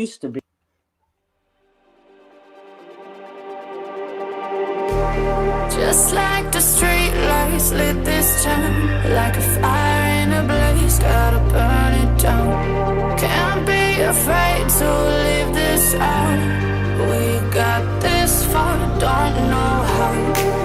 used to be. Just like the street lights lit this town, like a fire in a blaze, gotta burn it down. Can't be afraid to leave this out. We got this far, don't know how.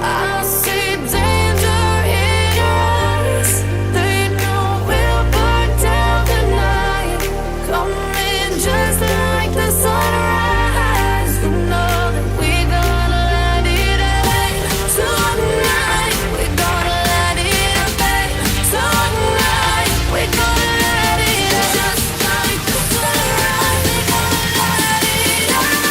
I see danger in your eyes. They know we'll burn down the night. Coming just like the sunrise. You know that we're gonna let it away. Tonight, we're gonna let it away. Tonight, we're gonna let it away. Just like the sunrise, we're gonna let it away.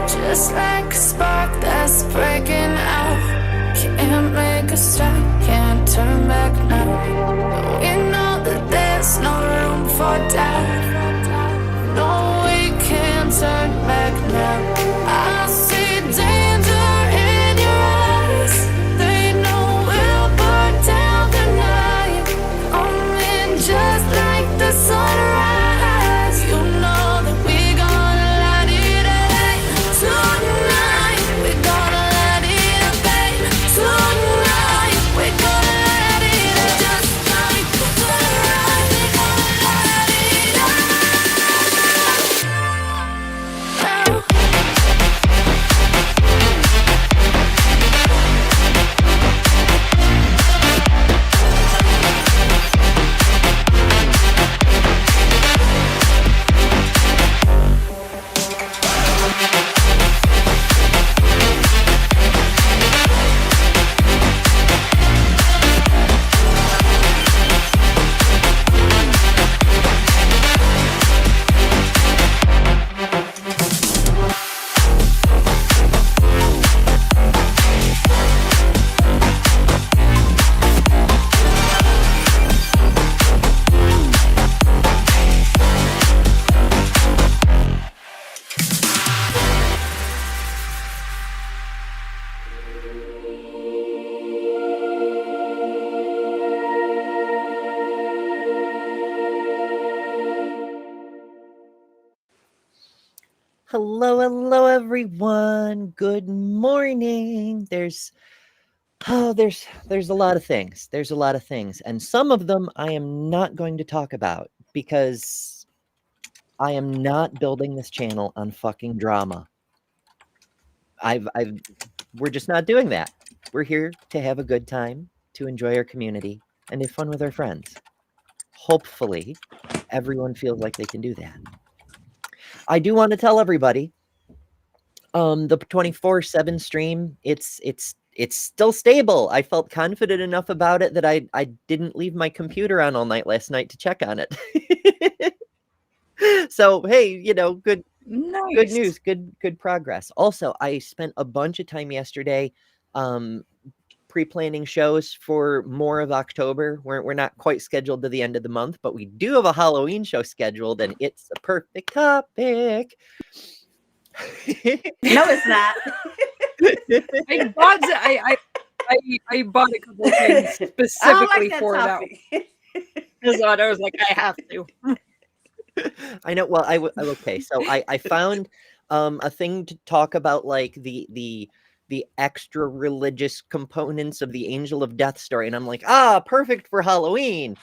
Just like a spark that's breaking out. Can't make a stop, can't turn back now. We know that there's no room for doubt. No, we can't turn back now. I see danger in your eyes. They know we'll burn down the night. Coming just like the sunrise. You know that we're gonna let it away. Tonight, we're gonna let it away. Tonight, we're gonna let it away. Just like the sunrise, we're gonna let it away. Hello, everyone. Good morning. There's a lot of things. There's a lot of things, and some of them I am not going to talk about because I am not building this channel on fucking drama. We're just not doing that. We're here to have a good time, to enjoy our community, and have fun with our friends. Hopefully, everyone feels like they can do that. I do want to tell everybody, the 24/7 stream, it's still stable. I felt confident enough about it that I didn't leave my computer on all night last night to check on it. So, hey, good news, good progress. Also, I spent a bunch of time yesterday pre-planning shows for more of October. We're not quite scheduled to the end of the month, but we do have a Halloween show scheduled, and it's a perfect topic. No, it's not. I bought a couple of things specifically for that. I was like, I have to. I know. Well, okay. So I found a thing to talk about, like the extra religious components of the Angel of Death story, and I'm like, perfect for Halloween.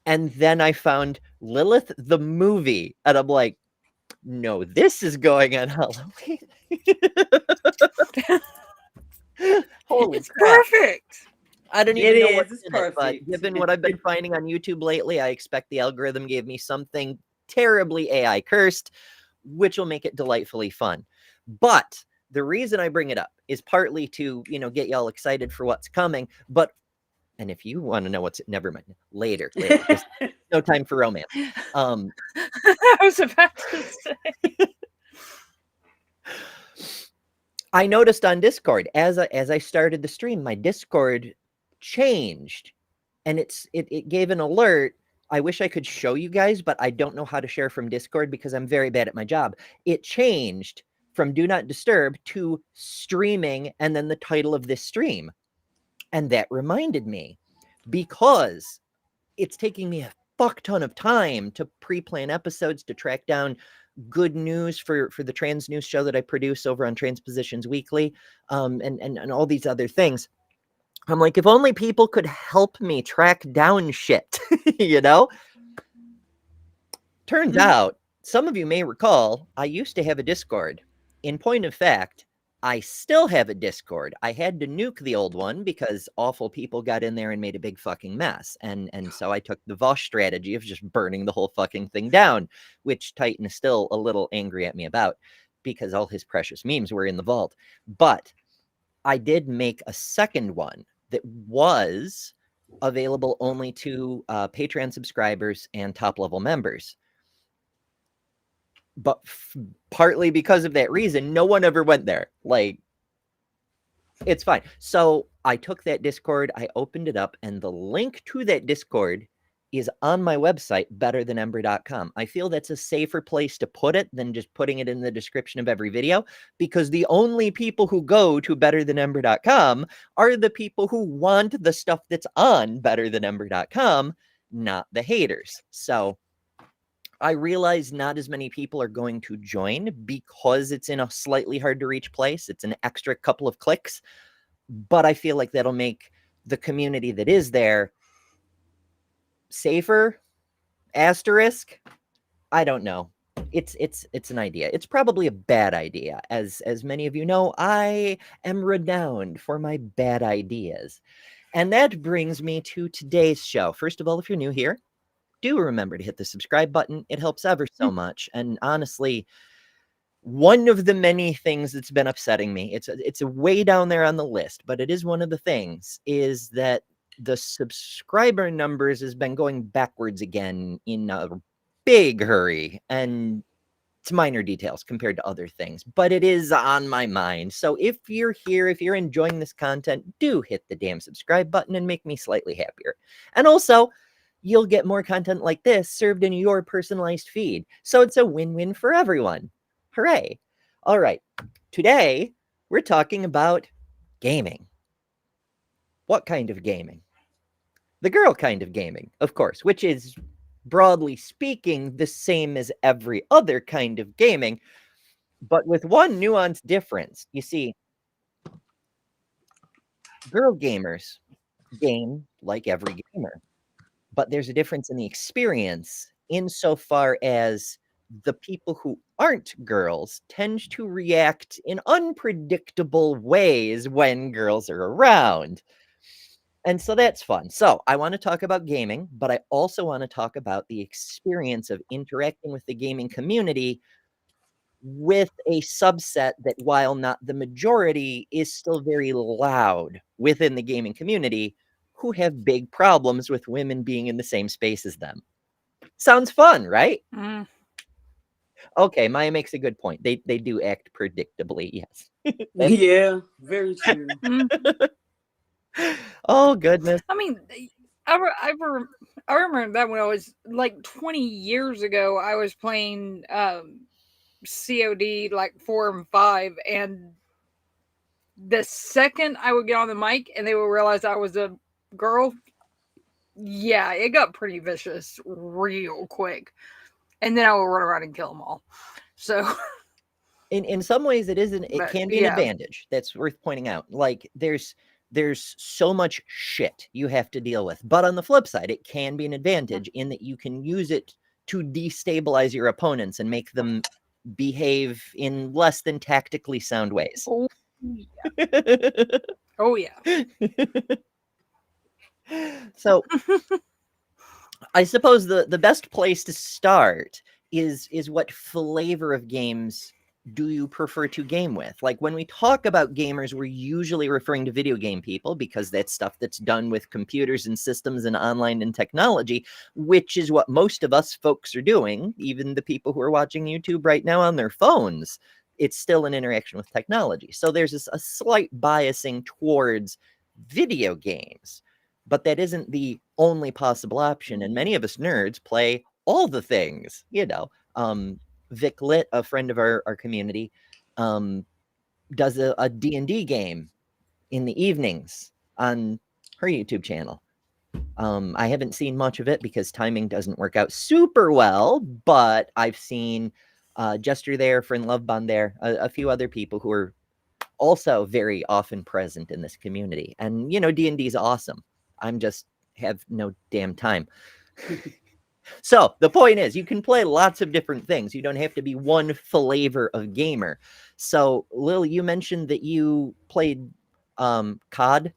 And then I found Lilith the movie, and I'm like, no, this is going on Halloween. Holy It's crap. Perfect. I don't even know what's It's in perfect. it, but given what I've been finding on YouTube lately, I expect the algorithm gave me something terribly AI cursed, which will make it delightfully fun. But the reason I bring it up is partly to, get y'all excited for what's coming, but, and if you want to know what's, never mind, later, just no time for romance. I was about to say. I noticed on Discord, as I started the stream, my Discord changed, and it gave an alert. I wish I could show you guys, but I don't know how to share from Discord because I'm very bad at my job. It changed from do not disturb to streaming and then the title of this stream. And that reminded me, because it's taking me a fuck ton of time to pre-plan episodes, to track down good news for the trans news show that I produce over on Transpositions Weekly, and all these other things. I'm like, if only people could help me track down shit, Turns out, some of you may recall, I used to have a Discord. In point of fact, I still have a Discord. I had to nuke the old one because awful people got in there and made a big fucking mess. And so I took the Vosh strategy of just burning the whole fucking thing down, which Titan is still a little angry at me about because all his precious memes were in the vault. But I did make a second one that was available only to Patreon subscribers and top-level members. But partly because of that reason, no one ever went there. Like, it's fine. So I took that Discord, I opened it up, and the link to that Discord is on my website, betterthanember.com. I feel that's a safer place to put it than just putting it in the description of every video, because the only people who go to betterthanember.com are the people who want the stuff that's on betterthanember.com, not the haters. So I realize not as many people are going to join because it's in a slightly hard to reach place. It's an extra couple of clicks, but I feel like that'll make the community that is there safer. Asterisk. I don't know. It's an idea. It's probably a bad idea. As many of you know, I am renowned for my bad ideas. And that brings me to today's show. First of all, if you're new here, do remember to hit the subscribe button. It helps ever so much. And honestly, one of the many things that's been upsetting me, it's a way down there on the list, but it is one of the things, is that the subscriber numbers has been going backwards again in a big hurry. And it's minor details compared to other things, but it is on my mind. So if you're here, if you're enjoying this content, do hit the damn subscribe button and make me slightly happier. And also, you'll get more content like this served in your personalized feed. So it's a win-win for everyone. Hooray. All right. Today, we're talking about gaming. What kind of gaming? The girl kind of gaming, of course, which is, broadly speaking, the same as every other kind of gaming, but with one nuanced difference. You see, girl gamers game like every gamer, but there's a difference in the experience insofar as the people who aren't girls tend to react in unpredictable ways when girls are around. And so that's fun. So I want to talk about gaming, but I also want to talk about the experience of interacting with the gaming community with a subset that, while not the majority, is still very loud within the gaming community, who have big problems with women being in the same space as them. Sounds fun, right? Okay, Maya makes a good point. They do act predictably, yes. Yeah, very true. Oh, goodness. I mean, I remember that when I was like 20 years ago, I was playing COD like 4 and 5, and the second I would get on the mic and they would realize I was a girl, yeah, it got pretty vicious real quick. And then I would run around and kill them all. So in some ways it can be an advantage. That's worth pointing out. Like there's so much shit you have to deal with. But on the flip side, it can be an advantage in that you can use it to destabilize your opponents and make them behave in less than tactically sound ways. Oh, yeah. Oh, yeah. So I suppose the best place to start is what flavor of games do you prefer to game with? Like when we talk about gamers, we're usually referring to video game people because that's stuff that's done with computers and systems and online and technology, which is what most of us folks are doing. Even the people who are watching YouTube right now on their phones, it's still an interaction with technology. So there's a slight biasing towards video games, but that isn't the only possible option. And many of us nerds play all the things, you know. Vic Lit, a friend of our community, does a D&D game in the evenings on her YouTube channel. I haven't seen much of it because timing doesn't work out super well, but I've seen Jester there, Friend Love Bond there, a few other people who are also very often present in this community. And, you know, D&D is awesome. I'm just have no damn time. So the point is, you can play lots of different things. You don't have to be one flavor of gamer. So, Lil, you mentioned that you played COD.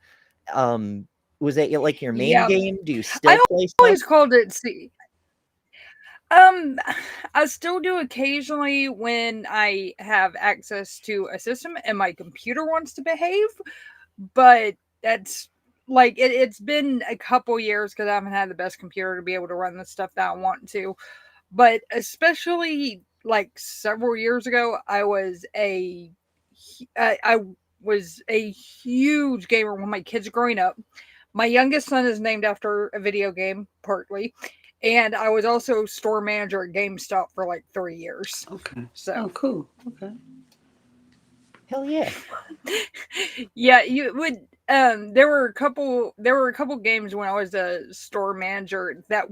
Was that like your main game? Do you still play stuff? I always called it I still do occasionally when I have access to a system and my computer wants to behave, but that's like it's been a couple years because I haven't had the best computer to be able to run the stuff that I want to. But especially like several years ago, I was a huge gamer when my kids growing up. My youngest son is named after a video game, partly. And I was also store manager at GameStop for like 3 years. Okay. So, Oh, cool. Okay. Hell yeah. yeah, you would. There were a couple games when I was a store manager that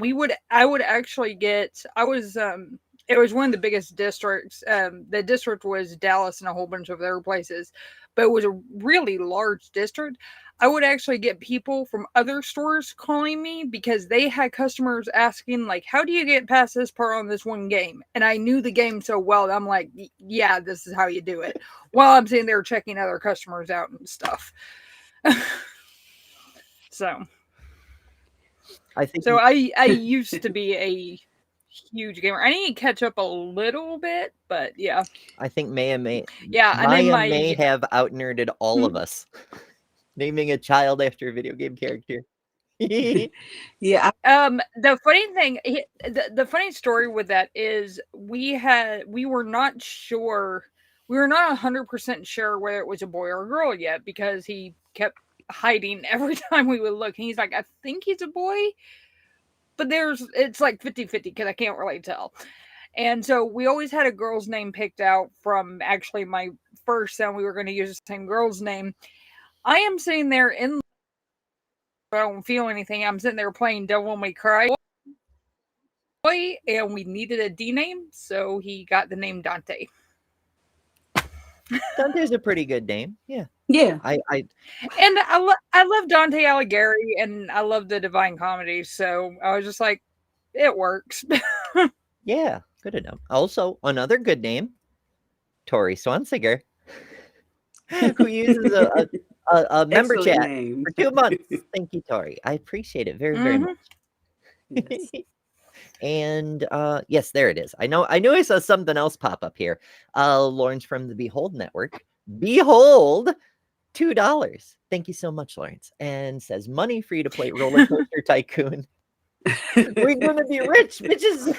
I would actually get. It was one of the biggest districts. The district was Dallas and a whole bunch of other places, but it was a really large district. I would actually get people from other stores calling me because they had customers asking, like, how do you get past this part on this one game? And I knew the game so well that I'm like, yeah, this is how you do it. While I'm sitting there checking other customers out and stuff. So I think I used to be a huge gamer. I need to catch up a little bit, but yeah. I think Maya may have out-nerded all of us. Naming a child after a video game character. Yeah. The funny thing, the funny story with that is we were not sure. We were not 100% sure whether it was a boy or a girl yet because he kept hiding every time we would look. And he's like, I think he's a boy, but it's like 50-50 because I can't really tell. And so we always had a girl's name picked out from actually my first son. We were going to use the same girl's name. I am sitting there I don't feel anything. I'm sitting there playing Devil May Cry. And we needed a D name, so he got the name Dante. Dante's a pretty good name. Yeah. Yeah. I love Dante Alighieri and I love the Divine Comedy, so I was just like, it works. Yeah, good enough. Also, another good name, Tori Swansiger, who uses a member Excellent chat name. for 2 months. Thank you, Tori. I appreciate it very, very much. Yes. And yes, there it is. I knew I saw something else pop up here. Lawrence from the Behold Network. Behold, $2. Thank you so much, Lawrence. And says money for you to play Roller Coaster Tycoon. We're gonna be rich, bitches.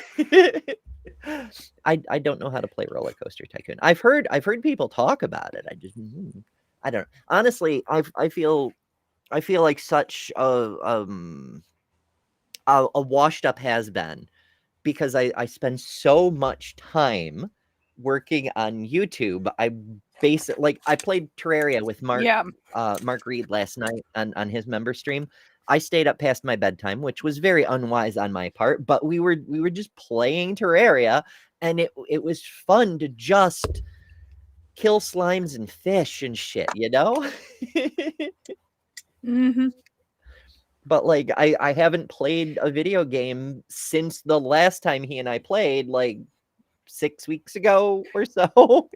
I don't know how to play Roller Coaster Tycoon. I've heard people talk about it. I don't know. Honestly, I feel like such a washed up has-been because I spend so much time working on YouTube. I played Terraria with Mark Reed last night on his member stream. I stayed up past my bedtime, which was very unwise on my part, but we were just playing Terraria, and it was fun to just kill slimes and fish and shit, you know? Mm-hmm. But like I haven't played a video game since the last time he and I played, like 6 weeks ago or so.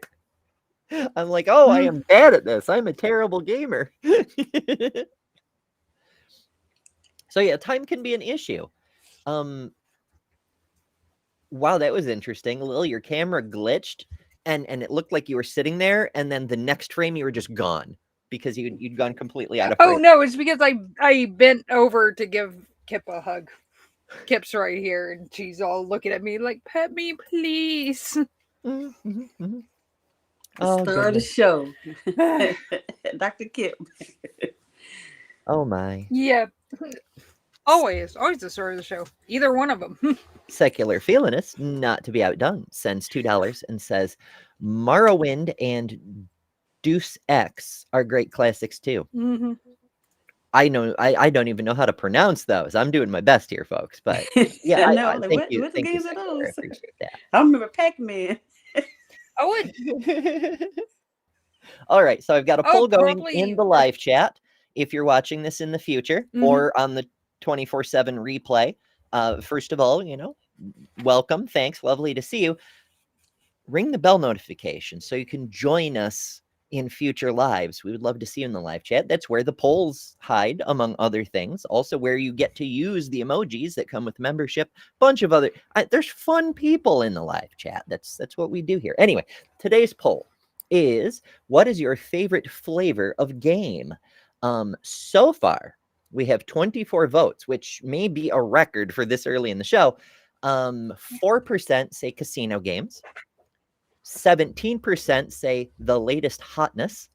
I'm like, oh, I am bad at this. I'm a terrible gamer. So yeah, time can be an issue. Wow, that was interesting. Lil, your camera glitched and it looked like you were sitting there, and then the next frame you were just gone because you'd gone completely out of frame. Oh no, it's because I bent over to give Kip a hug. Kip's right here, and she's all looking at me like, "Pet me, please." Mm-hmm. The Oh, star of the goodness. show. Dr. Kip. Oh my. Yeah, always the star of the show. Either one of them. Secular Feelinist, not to be outdone, sends $2 and says, Morrowind and Deuce X are great classics too. Mm-hmm. I know I don't even know how to pronounce those. I'm doing my best here, folks. But yeah, I know. I'm like, thank what you. the Thank you, games are Secular. I those? appreciate that. I remember Pac-Man. I would. All right, so I've got a poll going probably. in the live chat. If you're watching this in the future or on the 24/7 replay, first of all, welcome, thanks, lovely to see you. Ring the bell notification so you can join us in future lives. We would love to see you in the live chat. That's where the polls hide, among other things. Also, where you get to use the emojis that come with membership. Bunch of other. There's fun people in the live chat. That's what we do here. Anyway, today's poll is: what is your favorite flavor of game? So far, we have 24 votes, which may be a record for this early in the show. 4% say casino games. 17% say the latest hotness.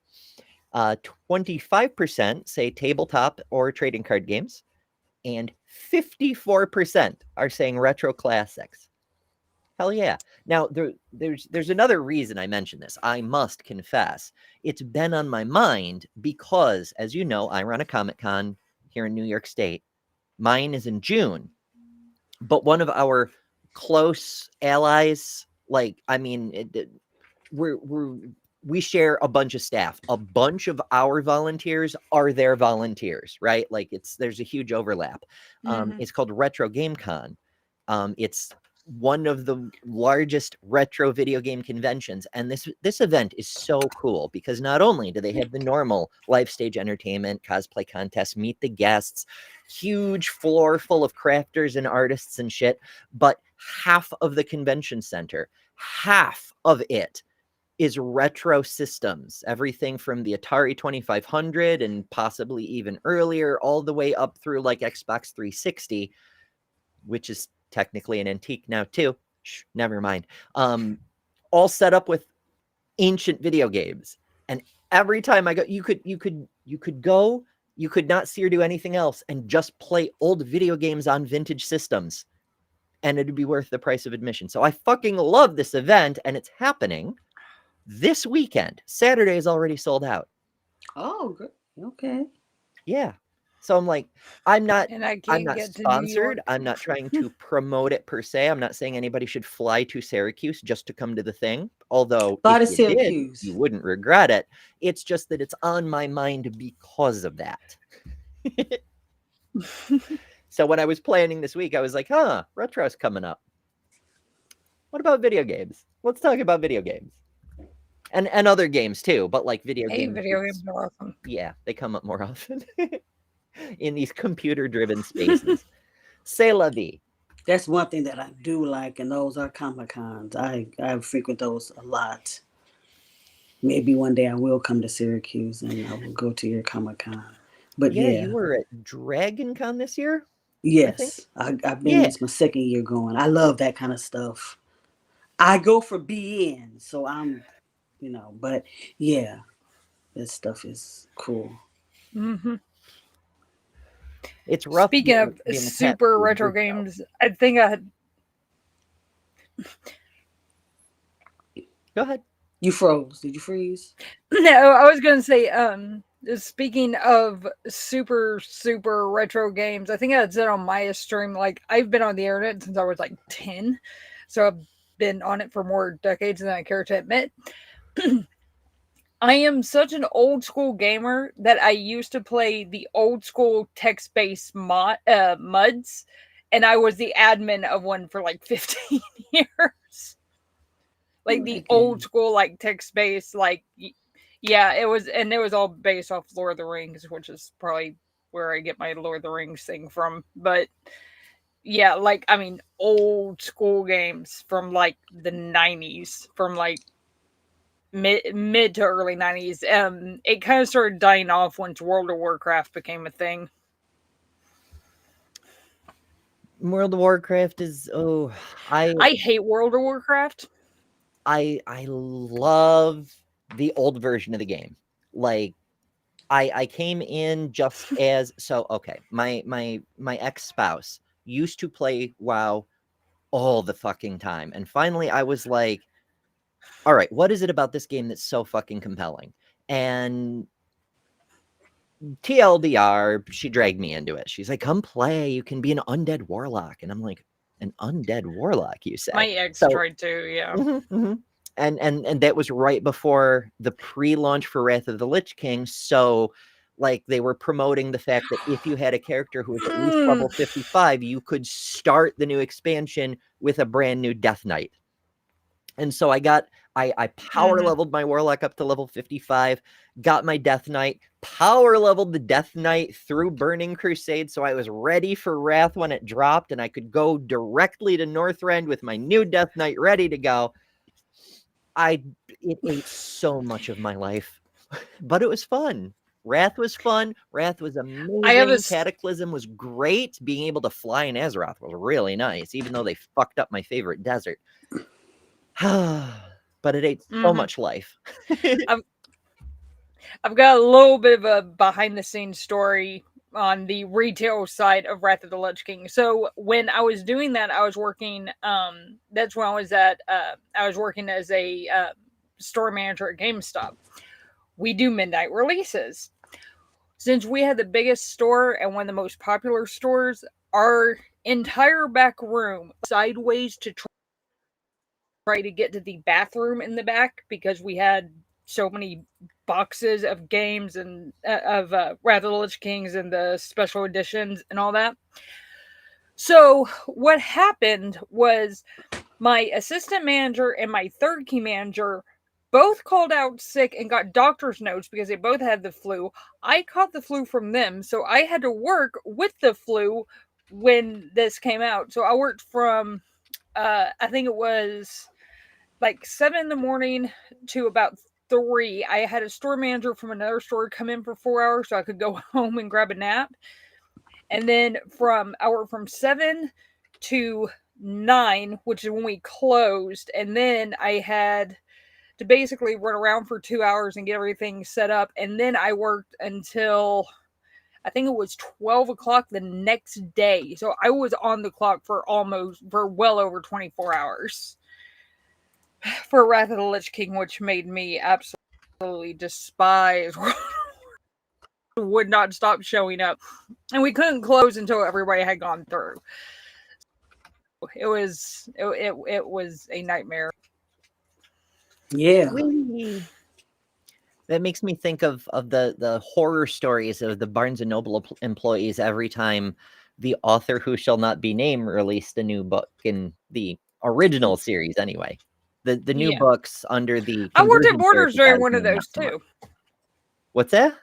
25% say tabletop or trading card games. And 54% are saying retro classics. Hell yeah. Now, there's another reason I mentioned this. I must confess. It's been on my mind because, as you know, I run a Comic-Con here in New York State. Mine is in June. But one of our close allies, we share a bunch of staff. A bunch of our volunteers are their volunteers, right? Like there's a huge overlap. It's called Retro Game Con. It's one of the largest retro video game conventions, and this event is so cool because not only do they have the normal live stage entertainment, cosplay contests, meet the guests, huge floor full of crafters and artists and shit, but half of the convention center, half of it is retro systems, everything from the Atari 2500 and possibly even earlier, all the way up through like Xbox 360, which is technically an antique now too. Never mind. All set up with ancient video games. And every time I go, you could go, you could not see or do anything else and just play old video games on vintage systems. And it'd be worth the price of admission. So I fucking love this event, and it's happening this weekend. Saturday is already sold out. Oh, good. Okay. Yeah. So I'm like, I'm not get sponsored. I'm not trying to promote it per se. I'm not saying anybody should fly to Syracuse just to come to the thing. Although Fly to if you did, Syracuse. you wouldn't regret it. It's just that it's on my mind because of that. So when I was planning this week, I was like, retro's coming up. What about video games? Let's talk about video games. And other games too, but like video games. Video games are awesome. Yeah, they come up more often in these computer-driven spaces. C'est la vie. That's one thing that I do like, and those are Comic-Cons. I frequent those a lot. Maybe one day I will come to Syracuse and I will go to your Comic-Con. But yeah. You were at Dragon Con this year? Yes. I've been, it's my second year going. I love that kind of stuff. I go for BN, so I'm, but yeah, that stuff is cool. Mm-hmm. It's rough. Speaking of super retro games, I think I had. Go ahead. You froze. Did you freeze? No, I was going to say, speaking of super retro games, I think I had said on my stream, like, I've been on the internet since I was like 10. So I've been on it for more decades than I care to admit. I am such an old school gamer that I used to play the old school text-based MUDs, and I was the admin of one for like 15 years. Like the old school, like text-based, like, yeah, it was all based off Lord of the Rings, which is probably where I get my Lord of the Rings thing from. But yeah, like, I mean, old school games from like the 90s, from like mid to early 90s. It kind of started dying off once World of Warcraft became a thing. World of Warcraft is I hate World of Warcraft. I love the old version of the game. Like I came in just as my ex-spouse used to play WoW all the fucking time. And finally I was like, all right, what is it about this game that's so fucking compelling? And TLDR, she dragged me into it. She's like, come play. You can be an undead warlock. And I'm like, an undead warlock, you say? My ex So, tried to, yeah. And that was right before the pre-launch for Wrath of the Lich King. So, like, they were promoting the fact that if you had a character who was at least level 55, you could start the new expansion with a brand new Death Knight. And so I power leveled my warlock up to level 55, got my Death Knight, power leveled the Death Knight through Burning Crusade, so I was ready for Wrath when it dropped, and I could go directly to Northrend with my new Death Knight ready to go. It ate so much of my life, but it was fun. Wrath was fun. Wrath was amazing. Cataclysm was great. Being able to fly in Azeroth was really nice, even though they fucked up my favorite desert. But it ate so much life. I've got a little bit of a behind the scenes story on the retail side of Wrath of the Lich King. So when I was doing that, I was working. That's when I was at. I was working as a store manager at GameStop. We do midnight releases. Since we had the biggest store and one of the most popular stores, our entire back room sideways to try to get to the bathroom in the back because we had so many boxes of games and of Wrath of the Lich Kings and the special editions and all that. So what happened was my assistant manager and my third key manager both called out sick and got doctor's notes because they both had the flu. I caught the flu from them, so I had to work with the flu when this came out. So I worked from, I think it was like 7 in the morning to about 3. I had a store manager from another store come in for 4 hours so I could go home and grab a nap. And then I worked from 7 to 9, which is when we closed. And then I had to basically run around for 2 hours and get everything set up. And then I worked until I think it was 12 o'clock the next day. So I was on the clock for well over 24 hours for Wrath of the Lich King, which made me absolutely despise would not stop showing up. And we couldn't close until everybody had gone through. It was a nightmare. Yeah. That makes me think of the horror stories of the Barnes & Noble employees every time the author who shall not be named released a new book in the original series anyway. The new books under the I worked at Borders during one of those too. What's that?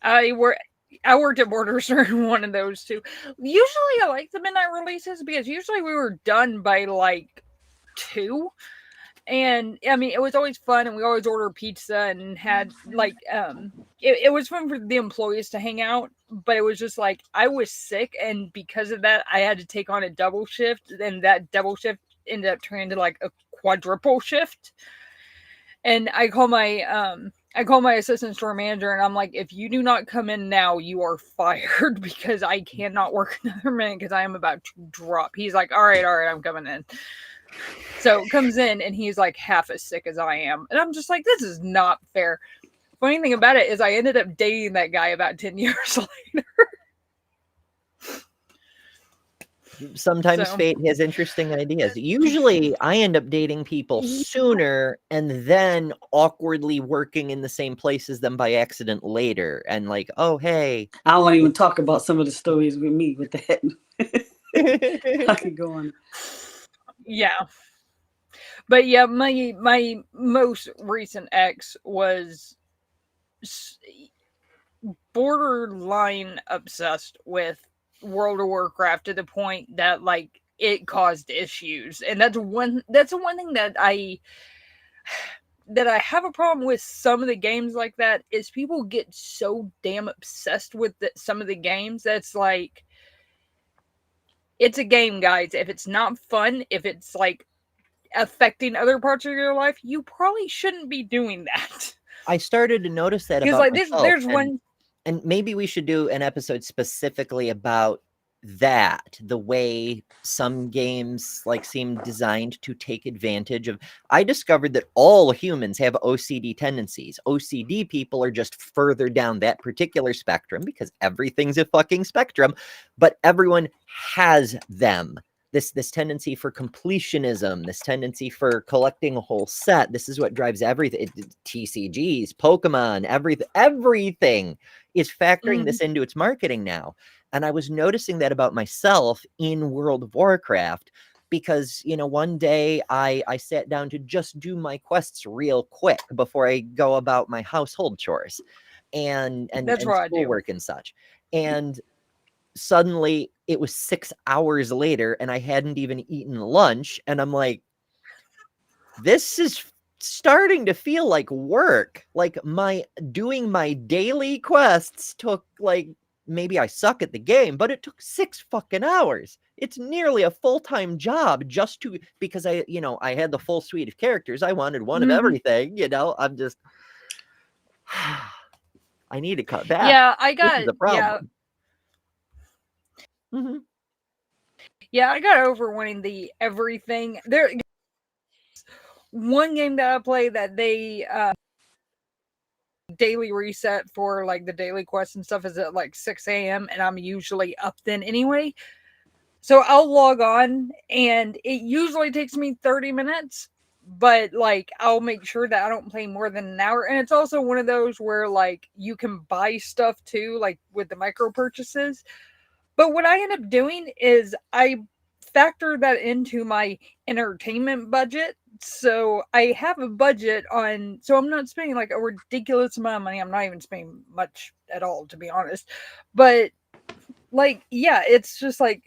I worked at Borders during one of those too. Usually I like the midnight releases because usually we were done by like 2. And I mean, it was always fun, and we always ordered pizza and had like it was fun for the employees to hang out, but it was just like I was sick, and because of that, I had to take on a double shift, and that double shift ended up turning into like a quadruple shift. And I call my assistant store manager, and I'm like, if you do not come in now, you are fired because I cannot work another minute because I am about to drop. He's like, all right, I'm coming in. So comes in and he's like half as sick as I am. And I'm just like, this is not fair. Funny thing about it is I ended up dating that guy about 10 years later. Sometimes fate has interesting ideas. Usually I end up dating people sooner and then awkwardly working in the same place as them by accident later. And like, oh, hey. I won't even talk about some of the stories with me with that. I could go on. Yeah. But yeah, my most recent ex was borderline obsessed with World of Warcraft to the point that like it caused issues. And that's one thing that that I have a problem with some of the games like that is people get so damn obsessed with some of the games that's like, it's a game, guys. If it's not fun, if it's like affecting other parts of your life, you probably shouldn't be doing that. I started to notice that Because about like myself, there's one. and maybe we should do an episode specifically about that, the way some games like seem designed to take advantage of. I discovered that all humans have OCD tendencies. OCD people are just further down that particular spectrum because everything's a fucking spectrum, but everyone has them. This tendency for completionism, this tendency for collecting a whole set. This is what drives everything. TCGs, Pokemon, everything is factoring this into its marketing now. And I was noticing that about myself in World of Warcraft because, you know, one day I sat down to just do my quests real quick before I go about my household chores and That's what I do. schoolwork and such. And suddenly it was 6 hours later and I hadn't even eaten lunch. And I'm like, this is starting to feel like work. Like doing my daily quests took like, maybe I suck at the game, but it took 6 fucking hours. It's nearly a full-time job just because I had the full suite of characters. I wanted one of everything, I'm just, I need to cut back. Yeah, this is a problem. Yeah, I got over wanting the everything. There, one game that I play that they daily reset for like the daily quests and stuff is at like 6 a.m. and I'm usually up then anyway. So I'll log on and it usually takes me 30 minutes, but like I'll make sure that I don't play more than an hour. And it's also one of those where like you can buy stuff too, like with the micro purchases. But what I end up doing is I factor that into my entertainment budget. So I have a budget on, so I'm not spending like a ridiculous amount of money. I'm not even spending much at all, to be honest. But like, yeah, it's just like,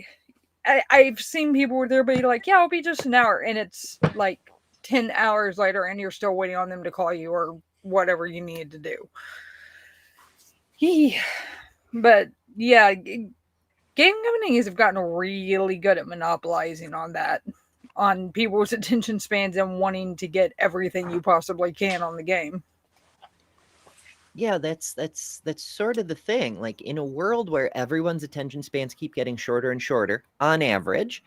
I've seen people where they'll be like, yeah, I'll be just an hour. And it's like 10 hours later and you're still waiting on them to call you or whatever you need to do. But yeah, game companies have gotten really good at monopolizing on that, on people's attention spans and wanting to get everything you possibly can on the game. Yeah, that's sort of the thing. Like in a world where everyone's attention spans keep getting shorter and shorter on average,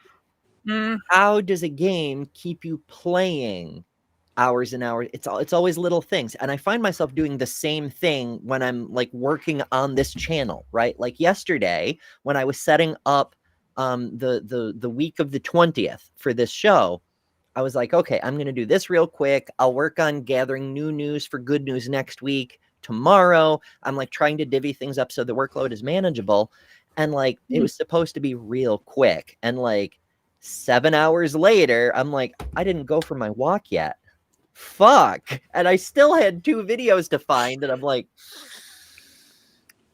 how does a game keep you playing hours and hours? It's always little things. And I find myself doing the same thing when I'm like working on this channel, right? Like yesterday when I was setting up the week of the 20th for this show, I was like, okay, I'm going to do this real quick. I'll work on gathering new news for good news next week. Tomorrow, I'm like trying to divvy things up so the workload is manageable. And like, it was supposed to be real quick. And like 7 hours later, I'm like, I didn't go for my walk yet. Fuck. And I still had 2 videos to find. And I'm like,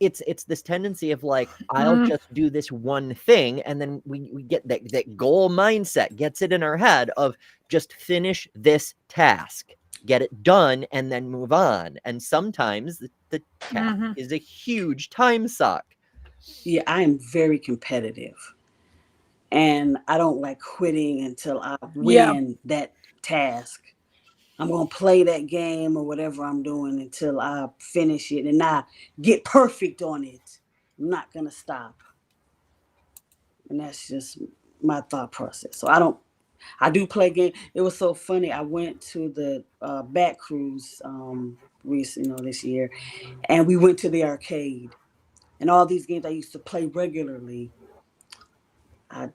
it's this tendency of like, I'll just do this one thing. And then we get that goal mindset gets it in our head of just finish this task, get it done, and then move on. And sometimes the task is a huge time suck. Yeah, I am very competitive. And I don't like quitting until I win that task. I'm going to play that game or whatever I'm doing until I finish it and I get perfect on it. I'm not going to stop. And that's just my thought process. So I do play games. It was so funny. I went to the back cruise this year, and we went to the arcade. And all these games I used to play regularly, I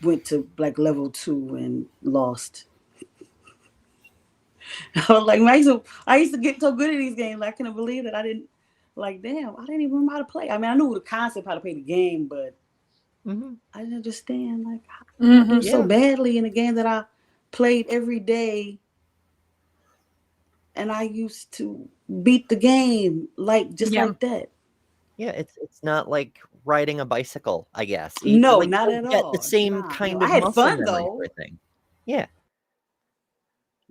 went to like level 2 and lost. I was like, I used to get so good at these games. Like, I couldn't believe that I didn't, like, damn, I didn't even remember how to play. I mean, I knew the concept, how to play the game, but I didn't understand, like, how I do so badly in a game that I played every day. And I used to beat the game, like, just like that. Yeah, it's not like riding a bicycle, I guess. No, like, not at all. Get the same kind of I had muscle fun, memory though. for a thing. Yeah.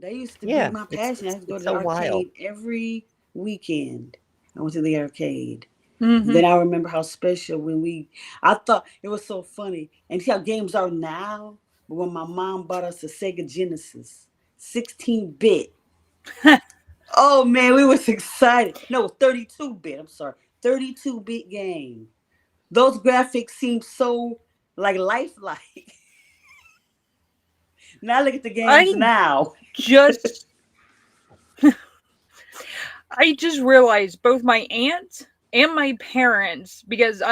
That used to be Yeah, my it's passion. I it's used to go it's to so the wild. arcade every weekend. I went to the arcade. Mm-hmm. Then I remember how special when I thought it was so funny. And see how games are now? But when my mom bought us a Sega Genesis, 16-bit. Oh man, we was excited. No, 32-bit. I'm sorry. 32-bit game. Those graphics seem so like lifelike. Now look at the games I now. just I just realized both my aunt and my parents, because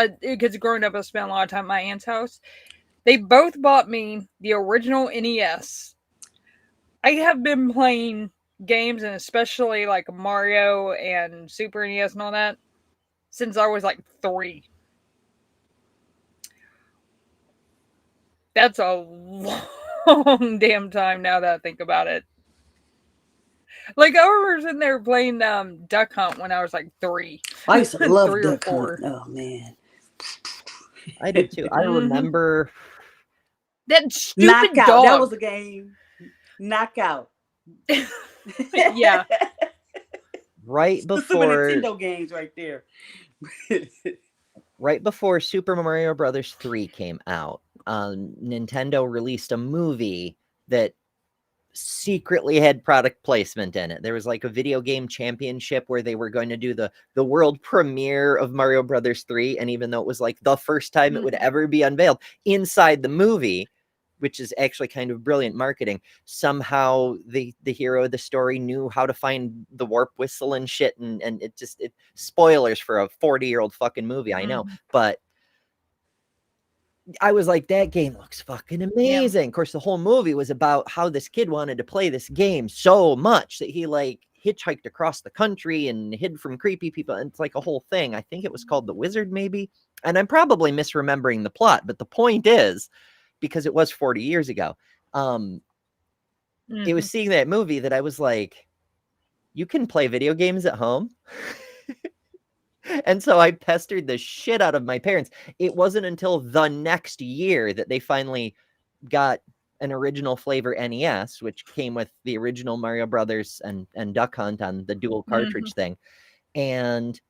growing up I spent a lot of time at my aunt's house, they both bought me the original NES. I have been playing games, and especially like Mario and Super NES and all that, since I was like 3. That's a long damn time now that I think about it. Like I remember sitting there playing Duck Hunt when I was like 3, I used to love 3 or Duck Hunt. 4. Oh man. I did too. I Hmm. remember That stupid Knockout. That dog. was a game. Knockout. Yeah. right The Super before Nintendo games right there. right before Super Mario Brothers 3 came out, Nintendo released a movie that secretly had product placement in it. There was like a video game championship where they were going to do the world premiere of Mario Brothers 3, and even though it was like the first time it would Mhm. ever be unveiled inside the movie, which is actually kind of brilliant marketing, somehow the hero of the story knew how to find the warp whistle and shit, and it spoilers for a 40-year-old fucking movie, I know, Mhm. but I was like, that game looks fucking Yeah. amazing. Of course, the whole movie was about how this kid wanted to play this game so much that he like hitchhiked across the country and hid from creepy people. And it's like a whole thing. I think it was called The Wizard, maybe. And I'm probably misremembering the plot, but the point is, because it was 40 years ago, it was Mhm. seeing that movie that I was like, you can play video games at home. And so I pestered the shit out of my parents. It wasn't until the next year that they finally got an original flavor NES, which came with the original Mario Brothers and Duck Hunt on the dual Mhm. cartridge thing. And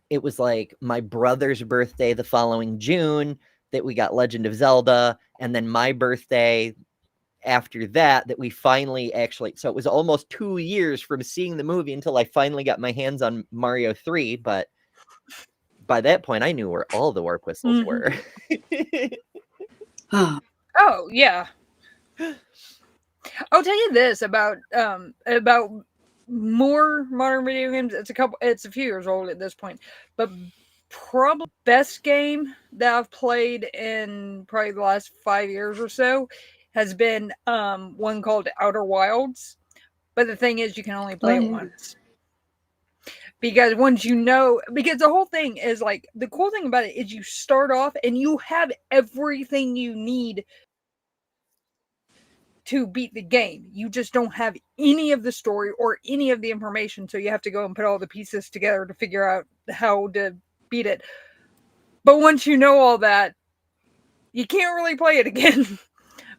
it was like my brother's birthday the following June that we got Legend of Zelda, and then my birthday after that we finally actually, so it was almost 2 years from seeing the movie until I finally got my hands on Mario 3, but by that point I knew where all the warp whistles Mhm. were. Oh yeah. I'll tell you this about more modern video games. It's a few years old at this point, but probably best game that I've played in probably the last 5 years or so has been one called Outer Wilds. But the thing is, you can only Oh play it yeah. once. Because once you know, because the whole thing is like, the cool thing about it is you start off and you have everything you need to beat the game. You just don't have any of the story or any of the information, so you have to go and put all the pieces together to figure out how to beat it. But once you know all that, you can't really play it again.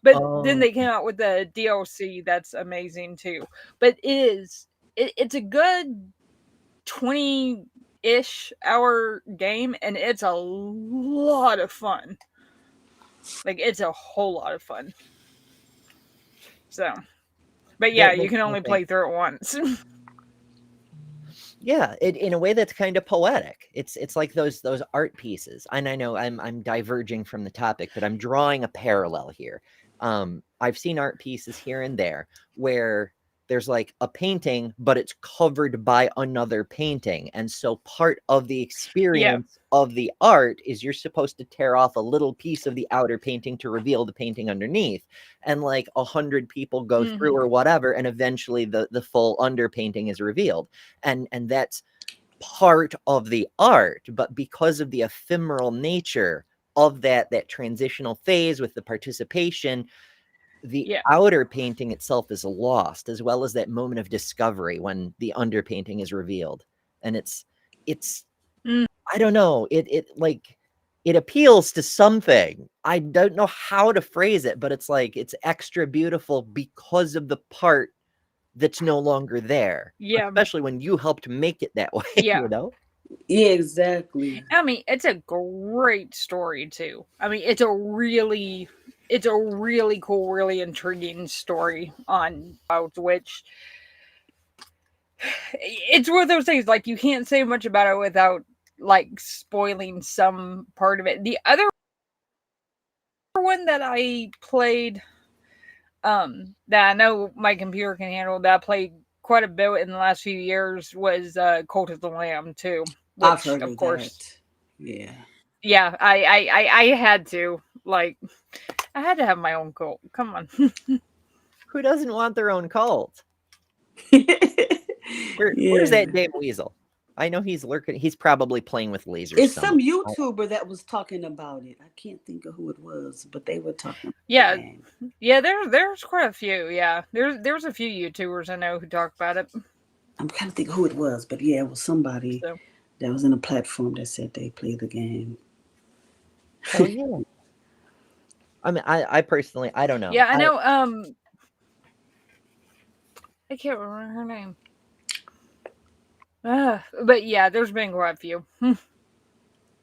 But then Oh, they came out with the DLC that's amazing too. But it's a good 20-ish hour game, and it's a lot of fun. Like it's a whole lot of fun. So, but yeah, that you makes can me only think. play through it once. Yeah, in a way that's kind of poetic. It's like those art pieces. And I know I'm diverging from the topic, but I'm drawing a parallel here. I've seen art pieces here and there where there's like a painting, but it's covered by another painting. And so part of the Yeah. experience of the art is you're supposed to tear off a little piece of the outer painting to reveal the painting underneath. And like 100 people go through Hmm. or whatever, and eventually the full underpainting is revealed, and that's part of the art, but because of the ephemeral nature of that transitional phase with the participation, the Yeah. outer painting itself is lost, as well as that moment of discovery when the underpainting is revealed. And it's Mm. I don't know, it like it appeals to something. I don't know how to phrase it, but it's like it's extra beautiful because of the part that's no longer there. Yeah. Especially when you helped make it that way, Yeah. you know? Yeah, exactly. I mean, it's a great story too. I mean, it's a really cool, really intriguing story on which it's one of those things like you can't say much about it without like spoiling some part of it. The other one that I played, that I know my computer can handle, that I played quite a bit in the last few years was Cult of the Lamb too, I've which heard of of course, that. Yeah. yeah, I had to like I had to have my own cult. Come on. Who doesn't want their own cult? Where's Yeah. that damn weasel? I know he's lurking. He's probably playing with lasers It's some somewhere. YouTuber that was talking about it. I can't think of who it was, but they were talking about the Yeah, game. yeah. There's quite a few. Yeah, there's a few YouTubers I know who talk about it. I'm trying to think of who it was, but yeah, it was somebody So that was in a platform that said they play the game. Hell yeah. I mean, I personally, I don't know. yeah, I know. I can't remember her name. But yeah, there's been quite a few.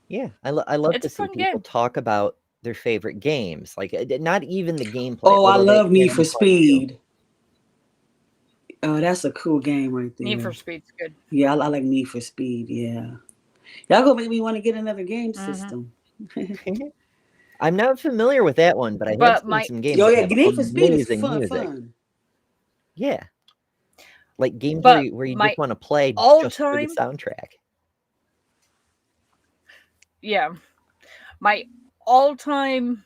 Yeah, I love It's to a see fun people game. talk about their favorite games. Like, not even the gameplay, Oh, I although that love Need can for be fun too. Speed. Oh, that's a cool game right Need for there. Speed's good. Yeah, I like Need for Speed. Yeah, y'all gonna make me want to get another game Hmm. system. I'm not familiar with that one, but I have But seen my some games Yo, that yeah, have Need for Speed is amazing fun, music. fun. Yeah, like games but where you my just want to play all just for the time, soundtrack. yeah, my all time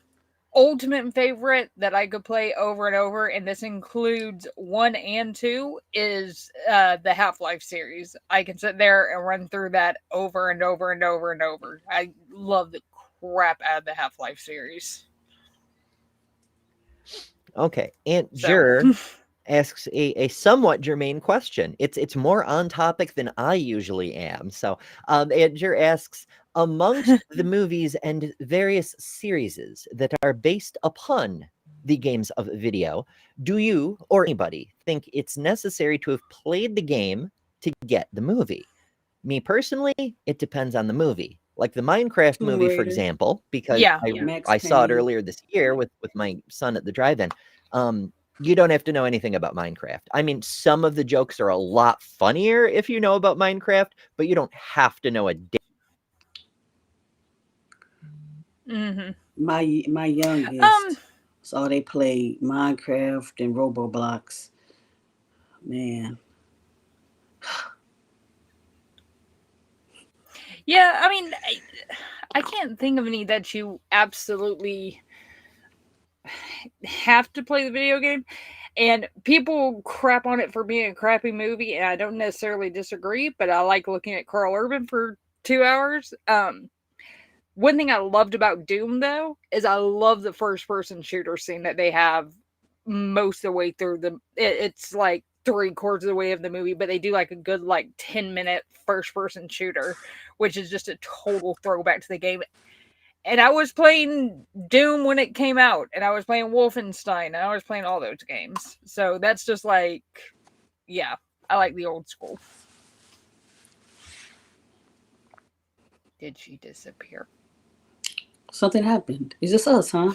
ultimate favorite that I could play over and over, and this includes 1 and 2, is the Half-Life series. I can sit there and run through that over and over and over and over. I love the crap out of the Half-Life series. Okay, Aunt So Jur asks a somewhat germane question. It's more on topic than I usually am. So, Aunt Jur asks, amongst the movies and various series that are based upon the games of video, do you or anybody think it's necessary to have played the game to get the movie? Me personally, it depends on the movie. Like the Minecraft Tomb movie, for Raider, example, because yeah, Max I saw it Payne. earlier this year with my son at the drive-in. You don't have to know anything about Minecraft. I mean, some of the jokes are a lot funnier if you know about Minecraft, but you don't have to know a hmm My um, youngest, so they play Minecraft and Roblox. Man, yeah. I mean, I can't think of any that you absolutely have to play the video game. And people crap on it for being a crappy movie, and I don't necessarily disagree, but I like looking at Carl Urban for 2 hours. One thing I loved about Doom though is I love the first person shooter scene that they have most of the way through it's like 3/4 of the way of the movie, but they do like a good like 10-minute first person shooter, which is just a total throwback to the game. And I was playing Doom when it came out, and I was playing Wolfenstein, and I was playing all those games. So that's just like, yeah, I like the old school. Did she disappear? something happened. It's just us, huh?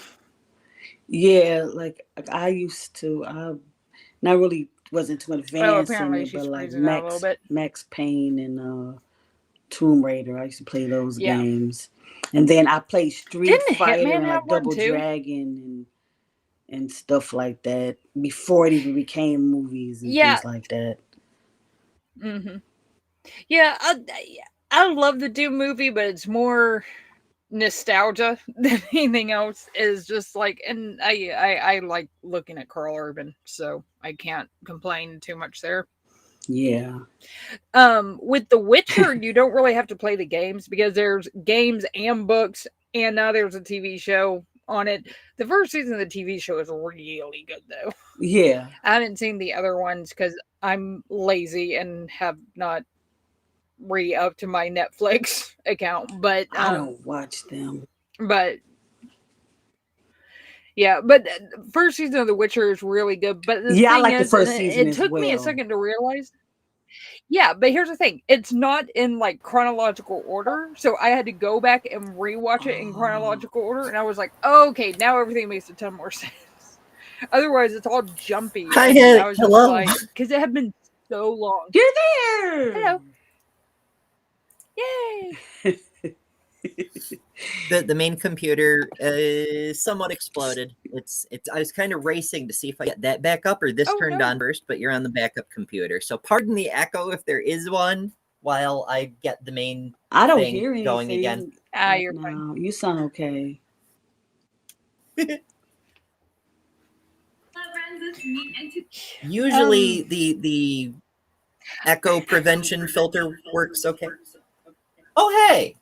Yeah, like I used to. I not really wasn't too Oh, advanced in apparently it, but she's like freezing out a little bit. Max Payne and Tomb Raider. I used to play those Yeah. games, and then I played Street Didn't Fighter Hitman and have like one Double too? Dragon and stuff like that before it even became movies and Yeah. things like that. Mm-hmm. Yeah, I love the Doom movie, but it's more nostalgia than anything else. Is just like, and I like looking at Carl Urban, so I can't complain too much there. Yeah. With The Witcher, you don't really have to play the games because there's games and books, and now there's a TV show on it. The first season of the TV show is really good, though. Yeah. I haven't seen the other ones because I'm lazy and have not re-up to my Netflix account, but I don't watch them. but yeah, but the first season of The Witcher is really good. But the Yeah, I thing like the is, and first season it as took me a well. second to realize. Yeah, but here's the thing: it's not in like chronological order, so I had to go back and rewatch it in Oh. chronological order, and I was like, oh, okay, now everything makes a ton more sense. Otherwise, it's all jumpy, Hi, and I was just hello. like, because it had been so long. You're there. Hello. Yay! The main computer is somewhat exploded. It's I was kind of racing to see if I get that back up or this turned on first, but you're on the backup computer. So pardon the echo if there is one while I get the main I don't thing hear anything going again. right You're now. fine. You sound okay. Usually the echo prevention filter works okay. Oh hey.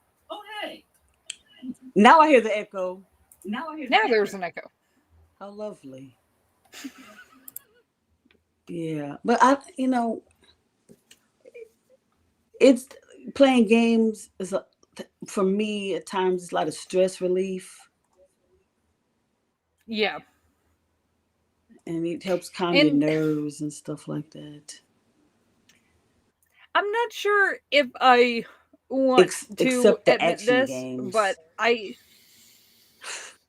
Now I hear the echo. Now there's an echo. How lovely. Yeah, but I, it's playing games is for me at times it's a lot of stress relief, Yeah. and it helps calm your And nerves and stuff like that. I'm not sure if I want to Except the admit action this, games. but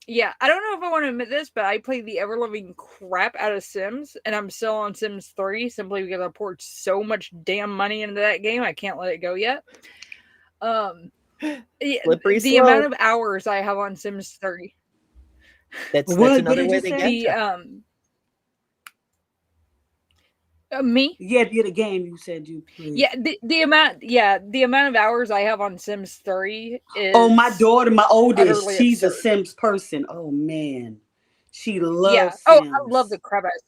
yeah, I don't know if I want to admit this, but I play the ever living crap out of Sims, and I'm still on Sims 3 simply because I poured so much damn money into that game. I can't let it go yet. Slippery The slope. amount of hours I have on Sims 3. That's What another did way you to say? get Me? Yeah, the game you said you played. Yeah, the amount of hours I have on Sims 3 is Oh, my daughter, my oldest, utterly she's a absurd. Sims person. Oh man, she loves Yeah. Sims. Oh, I love the crap out of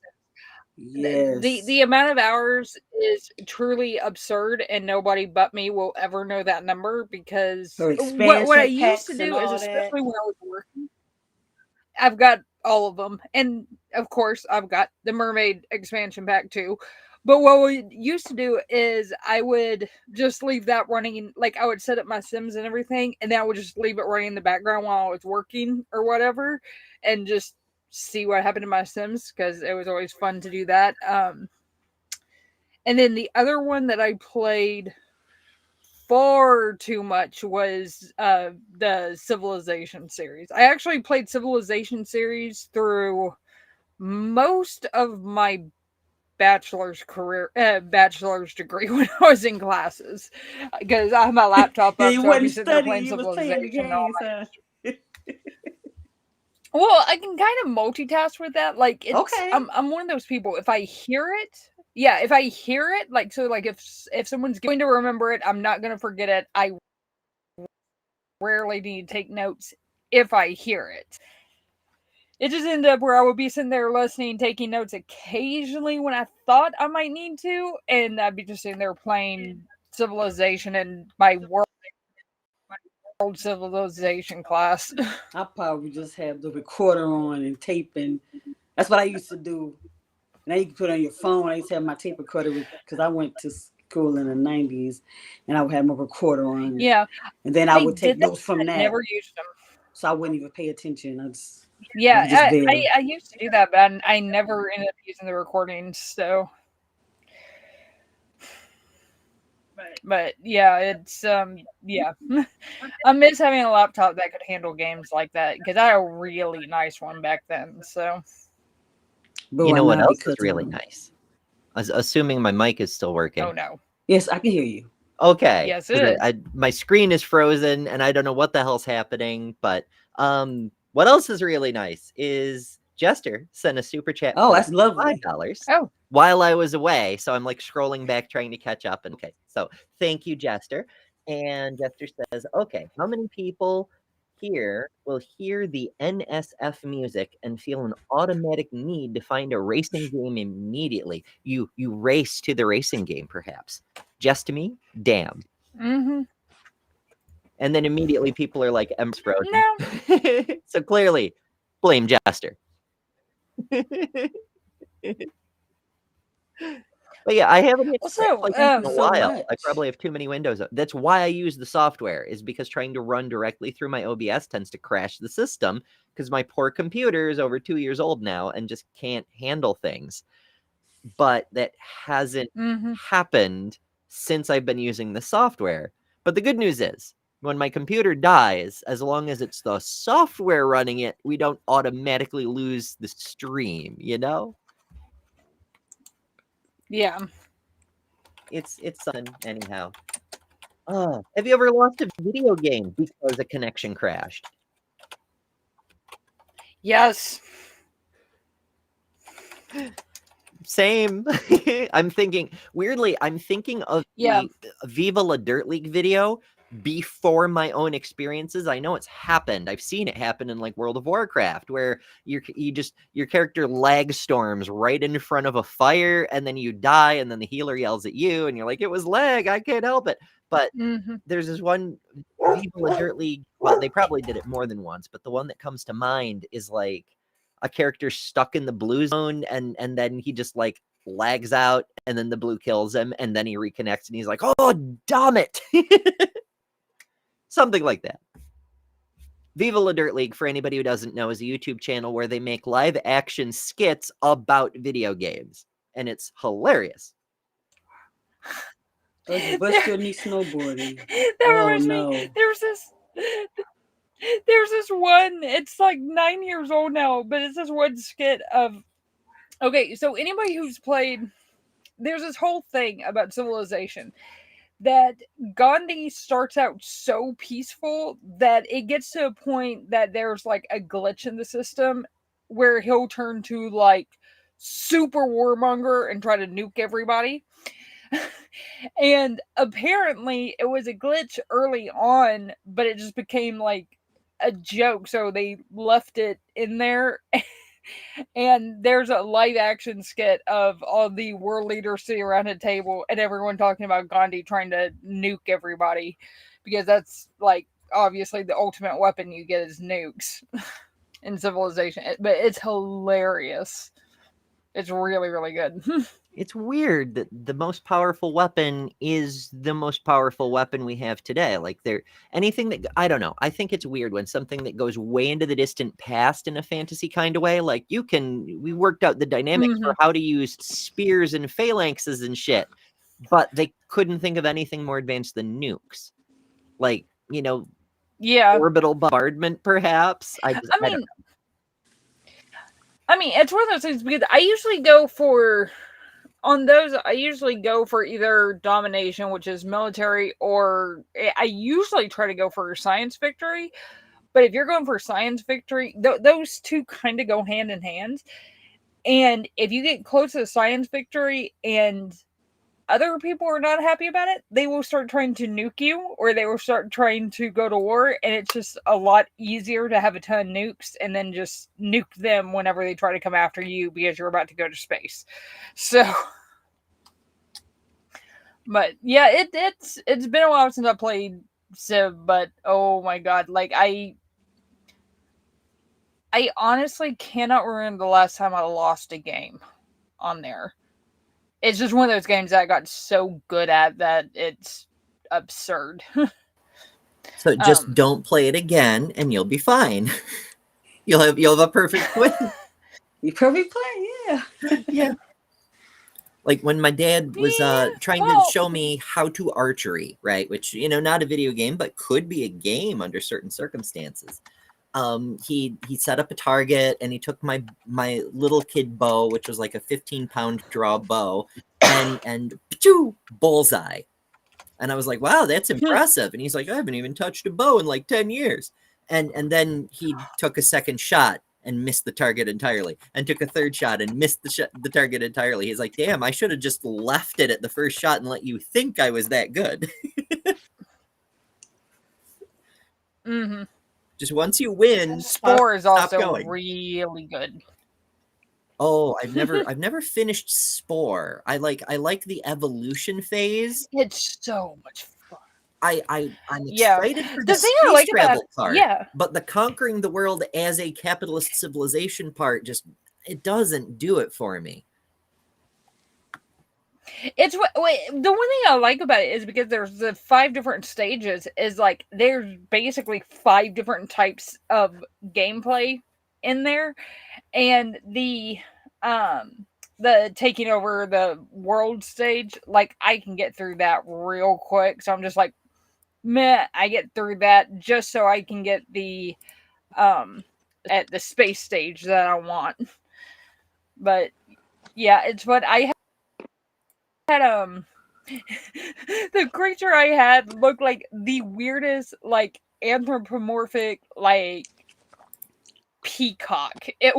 Sims. Yes. The amount of hours is truly absurd, and nobody but me will ever know that number because Her what I expansion used to packs and do is, all that. especially when I was working, I've got all of them, and of course I've got the Mermaid expansion pack too. But what we used to do is I would just leave that running, like I would set up my Sims and everything, and then I would just leave it running in the background while I was working or whatever, and just see what happened to my Sims because it was always fun to do that. And then the other one that I played far too much was the Civilization series. I actually played Civilization series through most of my bachelor's degree when I was in classes because I have my laptop Yeah, up, you so I'd be wasn't sitting there studying, playing you was playing the Civilization all games, huh? Well, I can kind of multitask with that. Like Okay. I'm one of those people. If I hear it, yeah, if I hear it, like so, like if someone's going to remember it, I'm not going to forget it. I rarely need to take notes if I hear it. It just ended up where I would be sitting there listening, taking notes occasionally when I thought I might need to, and I'd be just sitting there playing Civilization in my world civilization class. I probably just have the recorder on and taping. That's what I used to do. Now you can put it on your phone. I used to have my tape recorder because I went to school in the 90s, and I would have my recorder on. Yeah. And then I would take notes from that. Never used them. So I wouldn't even pay attention. Yeah, just there. I used to do that, but I never ended up using the recordings, so. But yeah, it's yeah. I miss having a laptop that could handle games like that because I had a really nice one back then. So. But you know what else is really nice? Assuming my mic is still working. Oh no. Yes, I can hear you. Okay. Yes, it is. My screen is frozen and I don't know what the hell's happening. But what else is really nice is Jester sent a super chat. Oh, that's lovely. $5. Oh. While I was away. So I'm like scrolling back trying to catch up. And okay. So thank you, Jester. And Jester says, okay, how many people here will hear the NSF music and feel an automatic need to find a racing game immediately? You race to the racing game, perhaps. Just me? Damn. Mm-hmm. And then immediately people are like, M's frozen. No. So clearly, blame Jester. But yeah, I haven't hit Also, like this in a so while. I much. probably have too many windows. That's why I use the software, is because trying to run directly through my OBS tends to crash the system because my poor computer is over 2 years old now and just can't handle things. But that hasn't happened since I've been using the software. But the good news is, when my computer dies, as long as it's the software running it, we don't automatically lose the stream, you know? yeah. It's something anyhow. Have you ever lost a video game because a connection crashed? Yes. Same. I'm thinking of Yeah. the Viva La Dirt League video before my own experiences. I know it's happened. I've seen it happen in like World of Warcraft, where your character lag storms right in front of a fire, and then you die, and then the healer yells at you, and you're like, "It was lag. I can't help it." But there's this one Viva La Dirt League. Well, they probably did it more than once, but the one that comes to mind is like a character stuck in the blue zone, and then he just like lags out, and then the blue kills him, and then he reconnects, and he's like, "Oh, damn it!" Something like that. Viva La Dirt League, for anybody who doesn't know, is a YouTube channel where they make live action skits about video games, and it's hilarious. Oh, you bust your knee snowboarding. That Oh reminds no. me. There's this one. It's like 9 years old now, but it's this one skit of. Okay, so anybody who's played, there's this whole thing about Civilization that Gandhi starts out so peaceful that it gets to a point that there's like a glitch in the system where he'll turn to like super warmonger and try to nuke everybody. And apparently it was a glitch early on, but it just became like a joke, so they left it in there. And there's a live action skit of all the world leaders sitting around a table and everyone talking about Gandhi trying to nuke everybody, because that's like obviously the ultimate weapon you get is nukes in Civilization. But it's hilarious. It's really, really good. It's weird that the most powerful weapon is the most powerful weapon we have today. Like anything that, I don't know. I think it's weird when something that goes way into the distant past in a fantasy kind of way, like we worked out the dynamics for how to use spears and phalanxes and shit, but they couldn't think of anything more advanced than nukes. Like, yeah. Orbital bombardment, perhaps. I mean, it's one of those things, because I usually go for either domination, which is military, or I usually try to go for science victory. But if you're going for science victory, those two kind of go hand in hand. And if you get close to the science victory and other people are not happy about it, they will start trying to nuke you, or they will start trying to go to war, and it's just a lot easier to have a ton of nukes and then just nuke them whenever they try to come after you because you're about to go to space. So, but yeah, it's been a while since I played Civ, but oh my god, like I honestly cannot remember the last time I lost a game on there. It's just one of those games that I got so good at that it's absurd. So just don't play it again, and you'll be fine. You'll have a perfect win. You perfect play, yeah. Yeah. Like when my dad was trying to show me how to archery, right? Which, not a video game, but could be a game under certain circumstances. He set up a target, and he took my little kid bow, which was like a 15-pound draw bow, and bullseye. And I was like, wow, that's impressive. And he's like, I haven't even touched a bow in like 10 years. And then he took a second shot and missed the target entirely, and took a third shot and missed the target entirely. He's like, damn, I should have just left it at the first shot and let you think I was that good. Just once you win, Spore is also going. really good. Oh, I've never finished Spore. I like the evolution phase. It's so much fun. I'm excited for the space travel part. Yeah. But the conquering the world as a capitalist civilization part, it doesn't do it for me. It's what the one thing I like about it is because there's the 5 different stages. Is like there's basically 5 different types of gameplay in there, and the taking over the world stage, like I can get through that real quick. So I'm just like, meh, I get through that just so I can get at the space stage that I want. But yeah, it's what I had the creature I had looked like the weirdest, like anthropomorphic, like peacock. It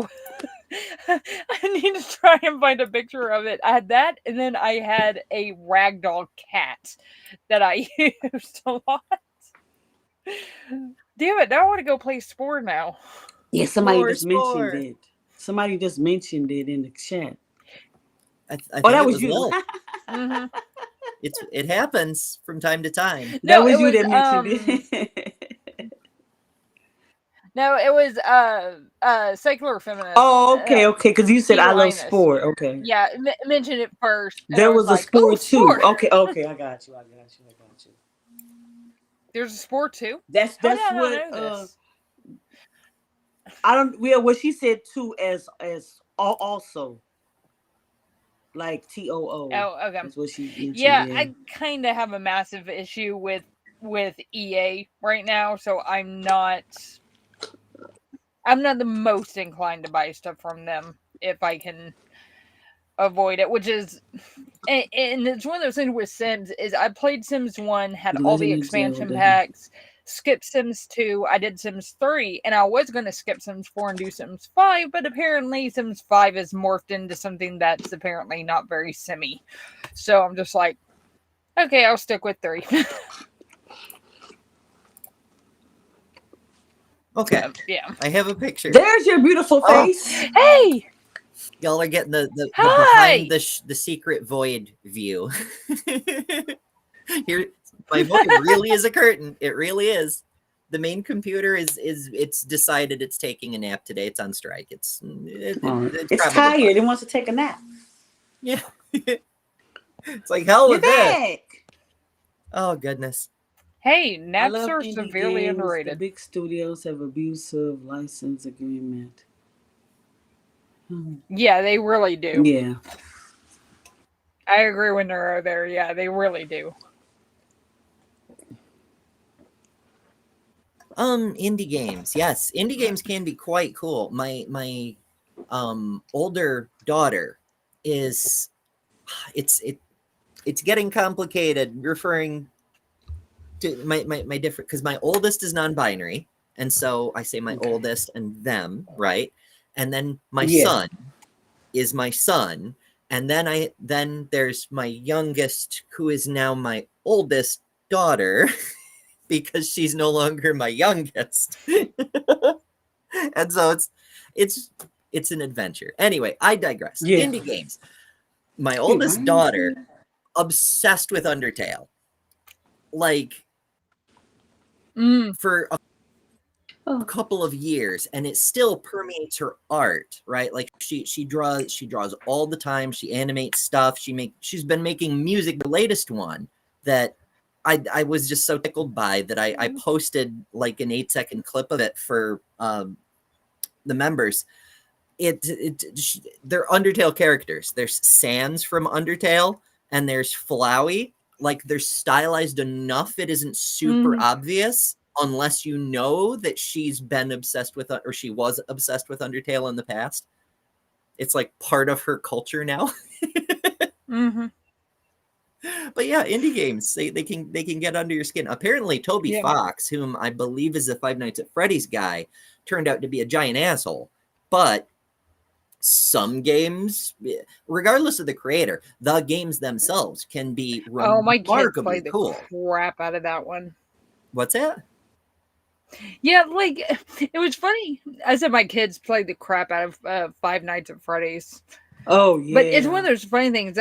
I need to try and find a picture of it. I had that, and then I had a ragdoll cat that I used a lot. Damn it! Now I want to go play Spore now. Yeah, somebody More just mentioned sport. it. Somebody just mentioned it in the chat. I Oh, think that it was was you. Lil. Mm-hmm. It happens from time to time. That No, was it you was that mentioned it. no, it was secular feminist. Oh, okay. Because you said P I love Linus. sport. Okay. Yeah, mentioned it first, and I There was was a like, "Oh, sport too. Spore." Okay. I got you. There's a Spore too. That's How did that's I not what know this? I don't. Yeah, what she said too as also like TOO Oh, okay. is what she mentioned. Yeah, Yeah. I kind of have a massive issue with EA right now, so I'm not the most inclined to buy stuff from them if I can avoid it, which is and it's one of those things with Sims is I played Sims 1, had all the Legend of expansion Zelda. packs, skipped Sims 2, I did Sims 3, and I was going to skip Sims 4 and do Sims 5, but apparently Sims 5 is morphed into something that's apparently not very simmy. So I'm just like, okay, I'll stick with 3. Okay. Yeah. I have a picture. There's your beautiful Oh. face. Hey! Y'all are getting the Hi! behind the secret void view. Here, my void really is a curtain. It really is. The main computer is it's decided it's taking a nap today. It's on strike. It's It's tired. It wants to take a nap. Yeah. It's like hell You're with this. back. Oh goodness. Hey, I naps love are indie severely games. The underrated. big studios have abusive license agreement. Yeah, they really do. Yeah. I agree with Neuro there. Yeah, they really do. Indie games. Yes, indie games can be quite cool. My older daughter is it's getting complicated referring to my different because my oldest is non-binary, and so I say my oldest and them, right? And then my son is my son, and then there's my youngest who is now my oldest daughter because she's no longer my youngest. And so it's an adventure. Anyway, I digress. Yeah. Indie games. My oldest daughter obsessed with Undertale. Like for a couple of years, and it still permeates her art, right? Like she draws all the time, she animates stuff, she's been making music. The latest one that I was just so tickled by that I posted like an 8-second clip of it for the members. They're Undertale characters. There's Sans from Undertale, and there's Flowey. Like they're stylized enough it isn't super obvious unless you know that she's been obsessed with or she was obsessed with Undertale in the past. It's like part of her culture now. But yeah, indie games, they can get under your skin. Apparently Toby Fox, whom I believe is the Five Nights at Freddy's guy, turned out to be a giant asshole. But some games, regardless of the creator, the games themselves can be my kids remarkably played cool. the crap out of that one. What's that? Yeah, like it was funny. I said my kids played the crap out of Five Nights at Freddy's. Oh yeah. But it's one of those funny things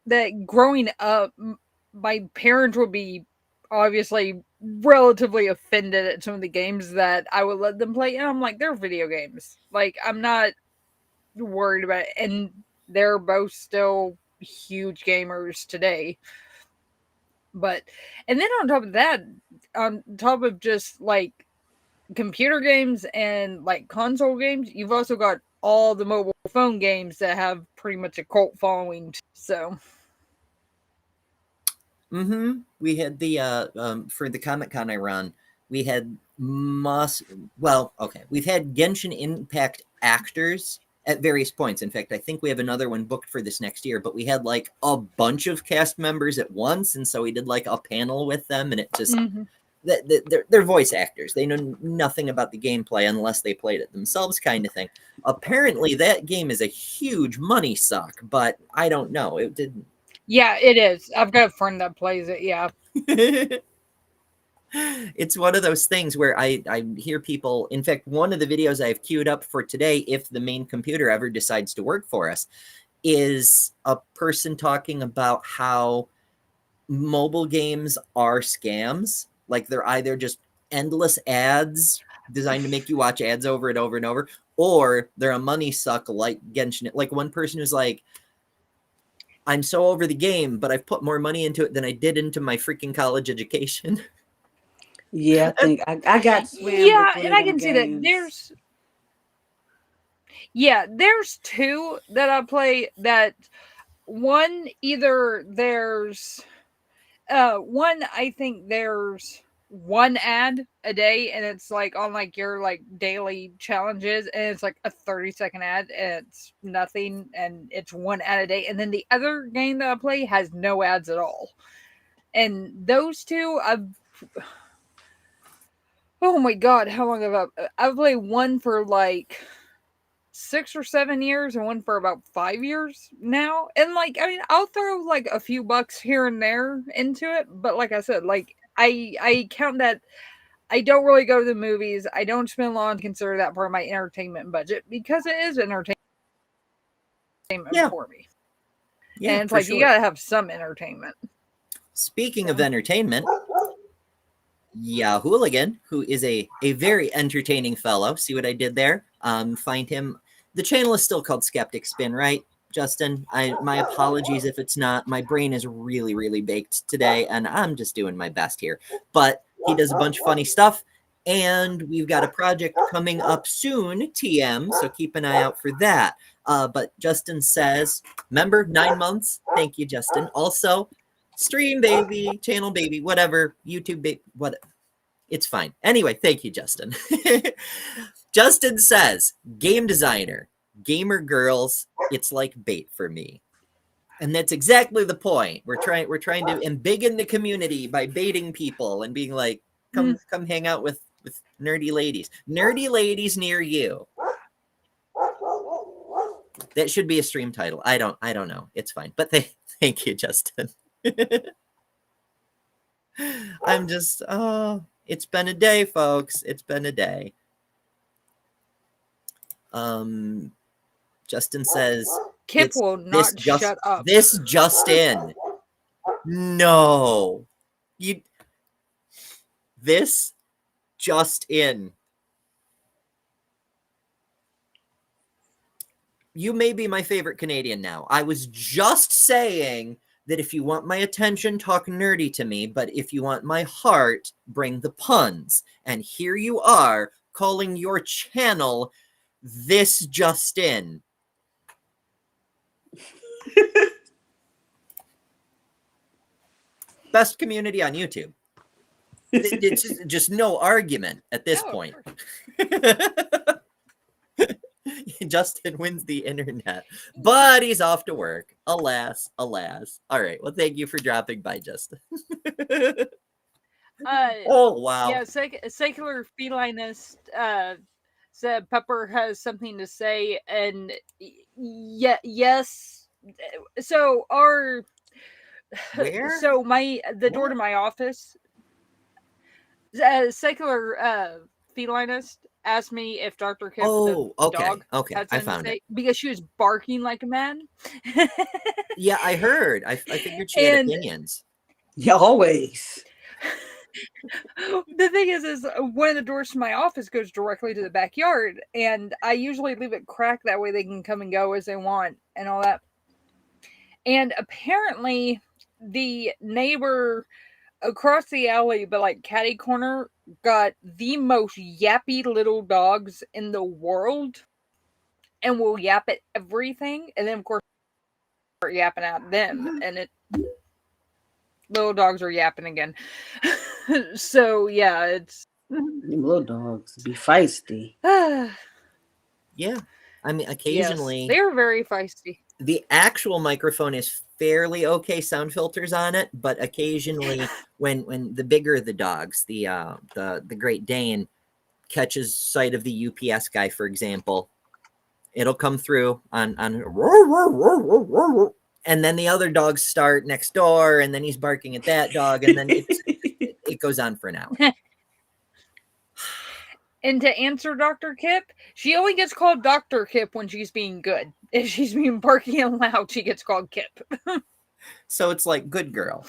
that growing up, my parents would be obviously relatively offended at some of the games that I would let them play, and I'm like, they're video games. Like I'm not worried about it. And they're both still huge gamers today. But and then on top of that, on top of just like computer games and like console games, you've also got all the mobile phone games that have pretty much a cult following. So We had the for the Comic Con I run, we had we've had Genshin Impact actors at various points. In fact, I think we have another one booked for this next year, but we had like a bunch of cast members at once, and so we did like a panel with them, and it just they're voice actors. They know nothing about the gameplay unless they played it themselves, kind of thing. Apparently, that game is a huge money suck, but I don't know. It didn't. Yeah, it is. I've got a friend that plays it. Yeah. It's one of those things where I hear people. In fact, one of the videos I have queued up for today, if the main computer ever decides to work for us, is a person talking about how mobile games are scams. Like they're either just endless ads designed to make you watch ads over and over and over, or they're a money suck like Genshin. Like one person who's like, I'm so over the game, but I've put more money into it than I did into my freaking college education. Yeah, I think I got swam Yeah, with one and of I them can see games. that there's two that I play. That one, either there's one, I think there's one ad a day, and it's like on like your like daily challenges, and it's like a 30-second ad, and it's nothing, and it's one ad a day. And then the other game that I play has no ads at all. And those two, oh my god, how long have I've played one for like 6 or 7 years and one for about 5 years now. And like, I mean, I'll throw like a few bucks here and there into it, but like I said, like I count that I don't really go to the movies. I don't spend long to consider that part of my entertainment budget because it is entertainment for me. Yeah, And it's for like sure. you gotta have some entertainment. Speaking of entertainment, Hooligan, who is a very entertaining fellow. See what I did there? Find him. The channel is still called Skeptic Spin, right, Justin? My apologies if it's not. My brain is really, really baked today, and I'm just doing my best here. But he does a bunch of funny stuff, and we've got a project coming up soon, TM, so keep an eye out for that. But Justin says, remember, 9 months? Thank you, Justin. Also, stream baby, channel baby, whatever, YouTube baby, what, it's fine. Anyway, thank you, Justin. Justin says, game designer, gamer girls, it's like bait for me. And that's exactly the point. We're trying to embiggen the community by baiting people and being like, come hang out with nerdy ladies. Nerdy ladies near you. That should be a stream title. I don't know. It's fine. But thank you, Justin. I'm just, it's been a day, folks. It's been a day. Justin says, Kip will not shut up. This just in. No. This just in. You may be my favorite Canadian now. I was just saying that if you want my attention, talk nerdy to me, but if you want my heart, bring the puns. And here you are calling your channel This Just In. Best community on YouTube. It's just no argument at this point. Justin wins the internet, but he's off to work. Alas, alas. All right. Well, thank you for dropping by, Justin. Oh, wow. Yeah, secular felinist said Pepper has something to say, and yes. So our where? So the door to my office. Secular felinist asked me if Dr. Kip the dog had I found it because she was barking like a man. Yeah, I heard. I figured she had opinions. Yeah, always. The thing is one of the doors to my office goes directly to the backyard, and I usually leave it cracked that way they can come and go as they want and all that. And apparently, the neighbor across the alley, but like catty corner, got the most yappy little dogs in the world and will yap at everything. And then, of course, start yapping at them. And little dogs are yapping again. So, yeah, it's. Them little dogs be feisty. Yeah. I mean, Yes, occasionally they're very feisty. the actual microphone is fairly okay sound filters on it, but occasionally when the bigger the dogs, the Great Dane catches sight of the UPS guy, for example, it'll come through on and then the other dogs start next door, and then he's barking at that dog, and then it goes on for an hour. And to answer Dr. Kip, she only gets called Dr. Kip when she's being good. If she's being barky and loud, she gets called Kip. So it's like good girl,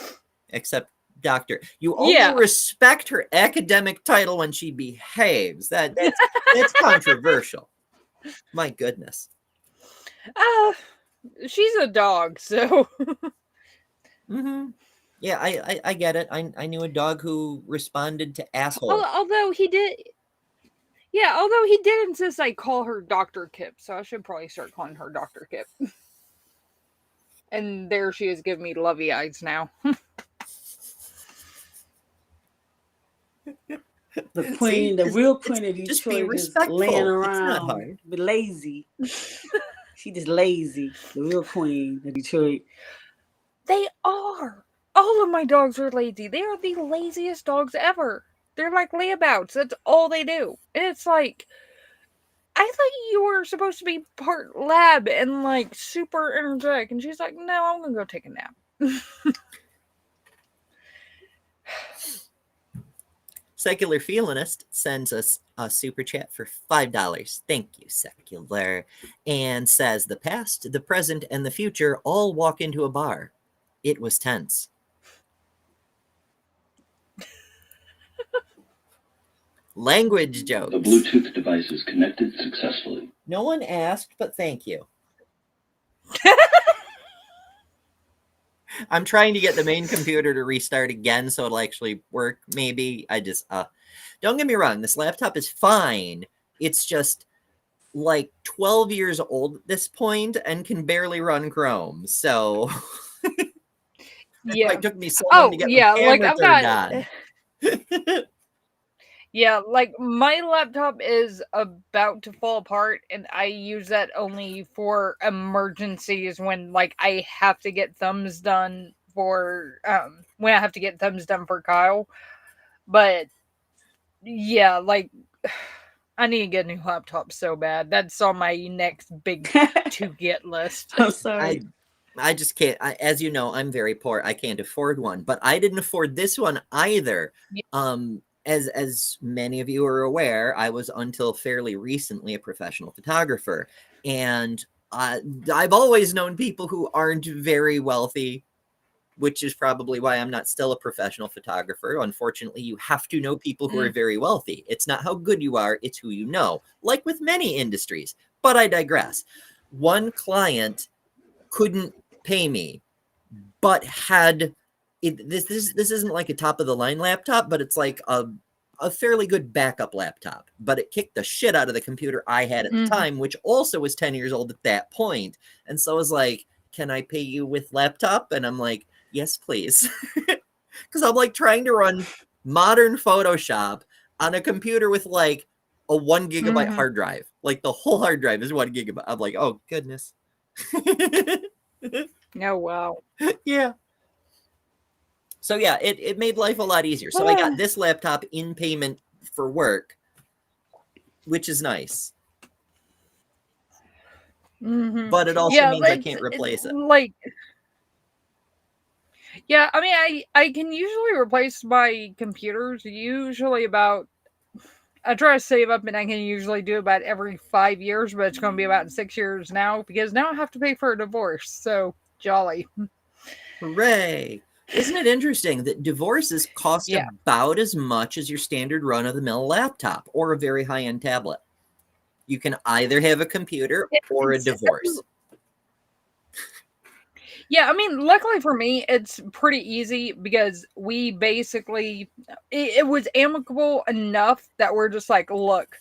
except doctor. You only respect her academic title when she behaves. That's controversial. My goodness. She's a dog, so. Mm-hmm. Yeah, I get it. I knew a dog who responded to asshole. Although he did. Yeah, although he did insist I call her Dr. Kip, so I should probably start calling her Dr. Kip. And there she is giving me lovey eyes now. The queen, the real queen of just be Detroit, is respectful. laying It's around, not hard. but lazy. She just lazy. The real queen of Detroit. They are. All of my dogs are lazy. They are the laziest dogs ever. They're like layabouts. That's all they do. And it's like, I thought you were supposed to be part lab and like super energetic. And she's like, no, I'm going to go take a nap. Secular Feelinist sends us a super chat for $5. Thank you, Secular. And says, the past, the present, and the future all walk into a bar. It was tense. Language jokes. The Bluetooth device is connected successfully. No one asked, but thank you. I'm trying to get the main computer to restart again so it'll actually work, maybe. I just, don't get me wrong, this laptop is fine. It's just like 12 years old at this point and can barely run Chrome, so... Yeah. It took me so long to get the camera turned on. Yeah, like my laptop is about to fall apart, and I use that only for emergencies when like I have to get thumbs done for when I have to get thumbs done for Kyle. But yeah, like I need to get a new laptop so bad. That's on my next big to get list. I'm sorry. I just can't. As you know, I'm very poor. I can't afford one, but I didn't afford this one either. Yeah. As many of you are aware, I was until fairly recently a professional photographer, and I've always known people who aren't very wealthy, which is probably why I'm not still a professional photographer. Unfortunately, you have to know people who are very wealthy. It's not how good you are, it's who you know, like with many industries. But I digress. One client couldn't pay me, but had this isn't like a top of the line laptop, but it's like a fairly good backup laptop, but it kicked the shit out of the computer I had at the time, which also was 10 years old at that point. And so I was like, can I pay you with laptop? And I'm like, yes, please. Because I'm like trying to run modern Photoshop on a computer with like a 1 gigabyte hard drive. Like the whole hard drive is 1 gigabyte. I'm like, oh goodness. Oh, wow. Yeah. So yeah, it made life a lot easier. So I got this laptop in payment for work, which is nice. But it also means I can't replace it. Like, yeah, I mean, I can usually replace my computers usually about. I try to save up, and I can usually do about every 5 years, but it's going to be about 6 years now because now I have to pay for a divorce. So jolly. Hooray. Isn't it interesting that divorces cost about as much as your standard run-of-the-mill laptop or a very high-end tablet? You can either have a computer or a divorce. Yeah, I mean, luckily for me, it's pretty easy because we basically, it was amicable enough that we're just like, look,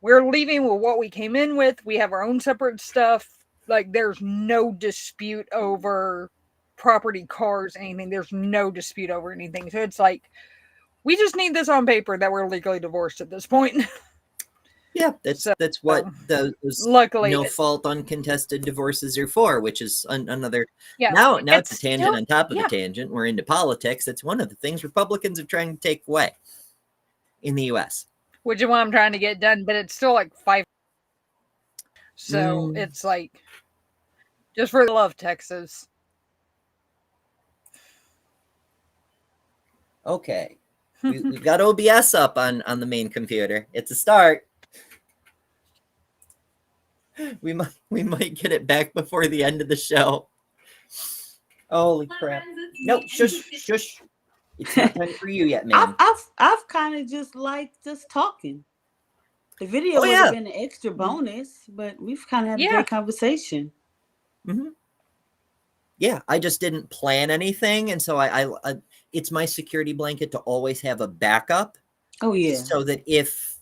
we're leaving with what we came in with. We have our own separate stuff. Like, there's no dispute over property, cars, anything. There's no dispute over anything. So it's like, we just need this on paper that we're legally divorced at this point. Yeah, that's what those luckily, no fault uncontested divorces are for, which is another. Yeah, Now it's a tangent still, on top of a tangent. We're into politics. It's one of the things Republicans are trying to take away in the U.S. Which is what I'm trying to get done, but it's still like 5. So it's like, just for the love, Texas. Okay, we've got OBS up on the main computer. It's a start. We might get it back before the end of the show. Holy crap! No, shush. It's not time for you yet, man. I've kind of just liked just talking. The video would have been an extra bonus, but we've kind of had a great conversation. Mm-hmm. Yeah, I just didn't plan anything, and so I it's my security blanket to always have a backup. Oh yeah. So that if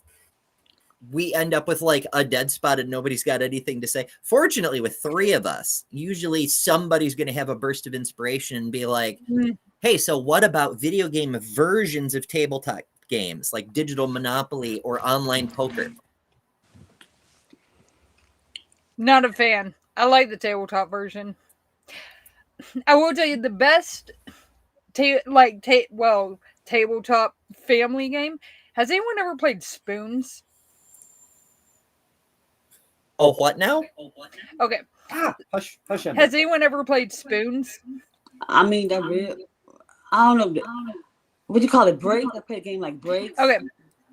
we end up with like a dead spot and nobody's got anything to say, fortunately with 3 of us, usually somebody's going to have a burst of inspiration and be like, hey, so what about video game versions of tabletop games like Digital Monopoly or online poker? Not a fan. I like the tabletop version. I will tell you the best tabletop family game. Has anyone ever played Spoons? Oh, what now? Okay. Hush. Has anyone ever played Spoons? I mean, I don't know. What do you call it? Break? I play a game like Breaks. Okay.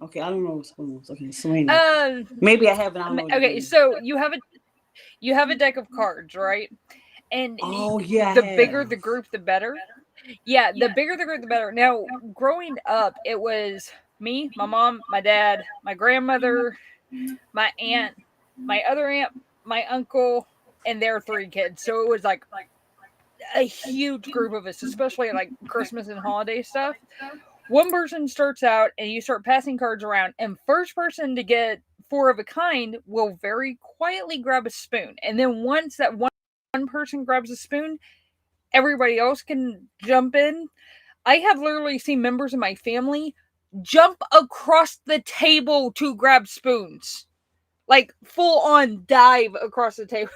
Okay, I don't know what Spoons. Okay, Serena. Maybe I haven't. I don't know. Okay, so you have a deck of cards, right? And the bigger the group, the better. Yeah, the bigger the group, the better. Now, growing up, it was me, my mom, my dad, my grandmother, my aunt, my other aunt, my uncle, and their 3 kids. So it was like a huge group of us, especially like Christmas and holiday stuff. One person starts out and you start passing cards around, and first person to get 4 of a kind will very quietly grab a spoon. And then once that one person grabs a spoon, everybody else can jump in. I have literally seen members of my family jump across the table to grab spoons. Like full on dive across the table.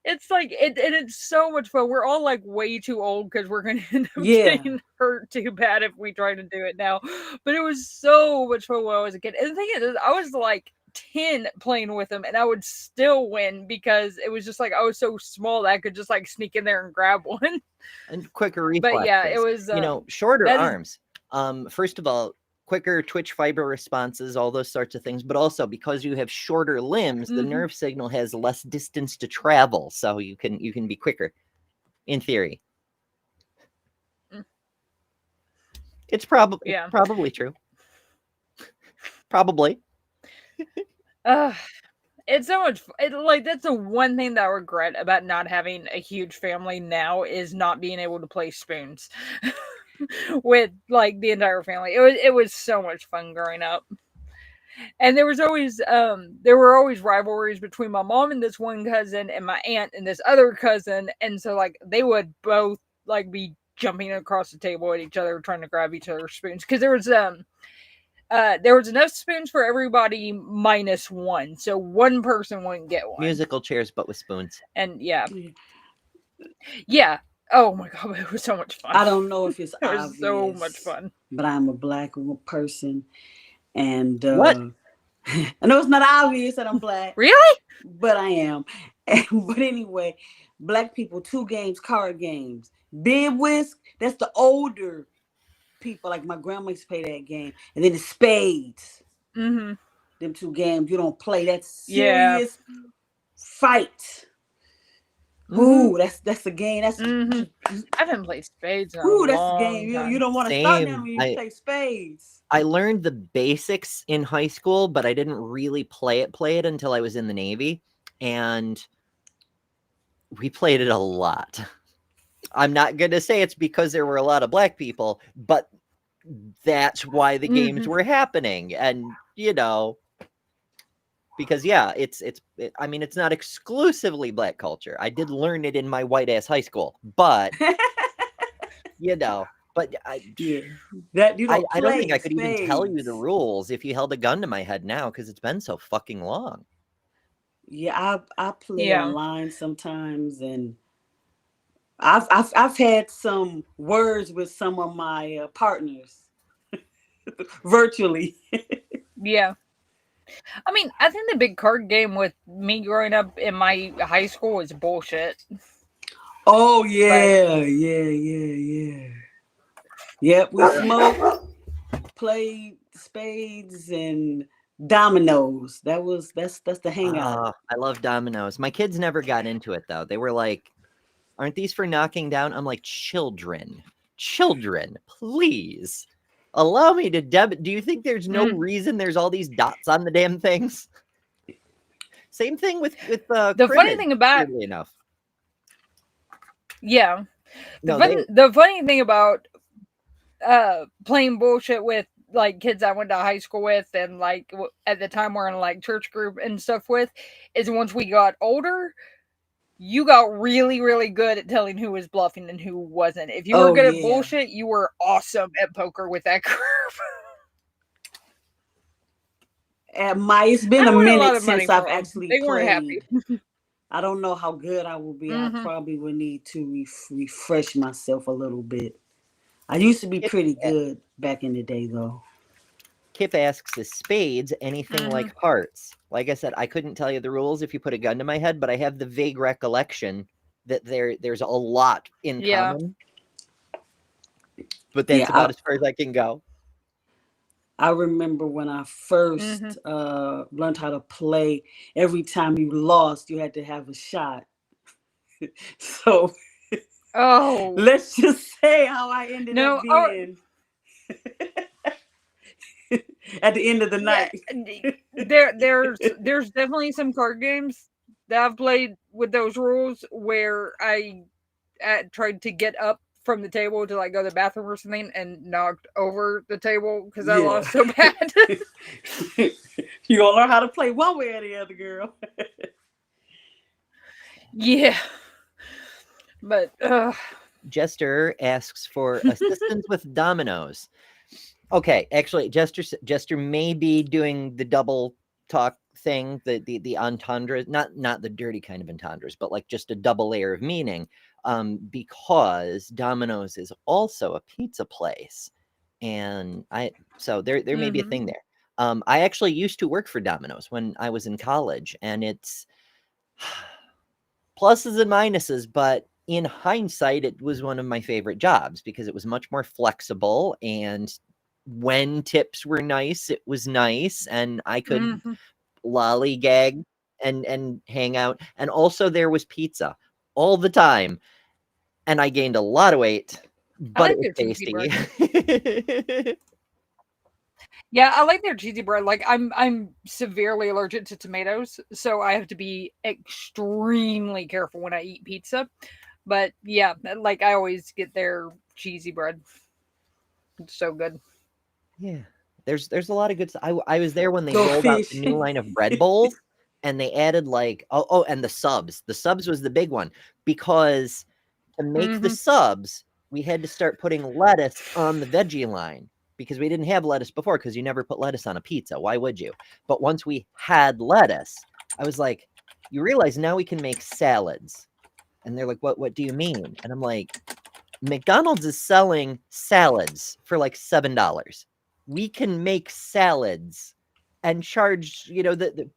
It's like it's so much fun. We're all like way too old because we're gonna end up getting hurt too bad if we try to do it now. But it was so much fun when I was a kid. And the thing is, I was like 10 playing with them, and I would still win because it was just like I was so small that I could just like sneak in there and grab one. And quicker reflexes. But yeah, it was shorter arms. First of all, quicker twitch fiber responses, all those sorts of things, but also because you have shorter limbs, the nerve signal has less distance to travel, so you can be quicker, in theory. It's probably true. Probably. It's so much that's the one thing that I regret about not having a huge family now is not being able to play Spoons. With like the entire family. It was so much fun growing up. And there were always rivalries between my mom and this one cousin and my aunt and this other cousin, and so like they would both like be jumping across the table at each other trying to grab each other's spoons because there was enough spoons for everybody minus 1, so one person wouldn't get one. Musical chairs but with spoons. And yeah. Oh my god, it was so much fun. I don't know if it's obvious. It was so much fun. But I'm a Black person, and what? I know it's not obvious that I'm Black. Really? But I am. But anyway, Black people, 2 games, card games. Bid Whisk, that's the older people. Like my grandma used to play that game, and then the spades. Them 2 games you don't play. That's serious fight. Ooh, that's a game. That's I haven't played spades in a that's long a game. time. You don't want to start them when you play spades. I learned the basics in high school, but I didn't really play it until I was in the Navy. And We played it a lot. I'm not going to say it's because there were a lot of black people, but that's why the games were happening. And, because I mean, it's not exclusively black culture. I did learn it in my white ass high school, but but Yeah, that you don't I don't think play I could even tell you the spades. rules if you held a gun to my head now because it's been so fucking long. Yeah, I play Yeah. online sometimes, and I've had some words with some of my partners virtually. Yeah. I mean, I think the big card game with me growing up in my high school was bullshit. Oh But yeah. Yep, we smoked, played spades and dominoes. That's the hangout. I love dominoes. My kids never got into it though. They were like, "Aren't these for knocking down?" I'm like, "Children, please allow me to debit." Do you think there's no reason there's all these dots on the damn things? Same thing with the funny cribbage, thing about weirdly enough. yeah, No, the funny thing about playing bullshit with like kids I went to high school with and like at the time we're in like church group and stuff with is once we got older you got really really good at telling who was bluffing and who wasn't. If you were Oh good at yeah. bullshit you were awesome at poker with that group. It's been I a won a lot minute of money since I've from them. actually They weren't happy. played. I don't know how good I will be. I probably would need to refresh myself a little bit. I used to be pretty good back in the day, though. Kip asks, "Is spades anything like hearts?" Like I said, I couldn't tell you the rules if you put a gun to my head, but I have the vague recollection that there's a lot in common. But that's Yeah, about as far as I can go. I remember when I first learned how to play. Every time you lost, you had to have a shot. So Oh let's just say how I ended up no! being at the end of the Yeah, night. there's definitely some card games that I've played with those rules where I tried to get up from the table to like go to the bathroom or something and knocked over the table because I Yeah. lost so bad. You gonna learn how to play one way or the other, girl. Yeah, but Jester asks for assistance with dominoes. Okay, actually, Jester may be doing the double talk thing, the entendres, not the dirty kind of entendres, but like just a double layer of meaning. Because Domino's is also a pizza place, and so there may be a thing there. I actually used to work for Domino's when I was in college, and it's pluses and minuses, but in hindsight, it was one of my favorite jobs because it was much more flexible, and when tips were nice, it was nice, and I could lollygag and hang out. And also there was pizza all the time, and I gained a lot of weight, I but like it was their cheesy bread. tasty. Yeah, I like their cheesy bread. Like I'm severely allergic to tomatoes, so I have to be extremely careful when I eat pizza. But yeah, like I always get their cheesy bread. It's so good. Yeah. There's a lot of good stuff. I was there when they Go rolled out the fish. new line of bread bowls, and they added like and the subs. The subs was the big one because to make the subs, we had to start putting lettuce on the veggie line because we didn't have lettuce before because you never put lettuce on a pizza. Why would you? But once we had lettuce, I was like, you realize now we can make salads. And they're like, what do you mean? And I'm like, McDonald's is selling salads for like $7. We can make salads and charge,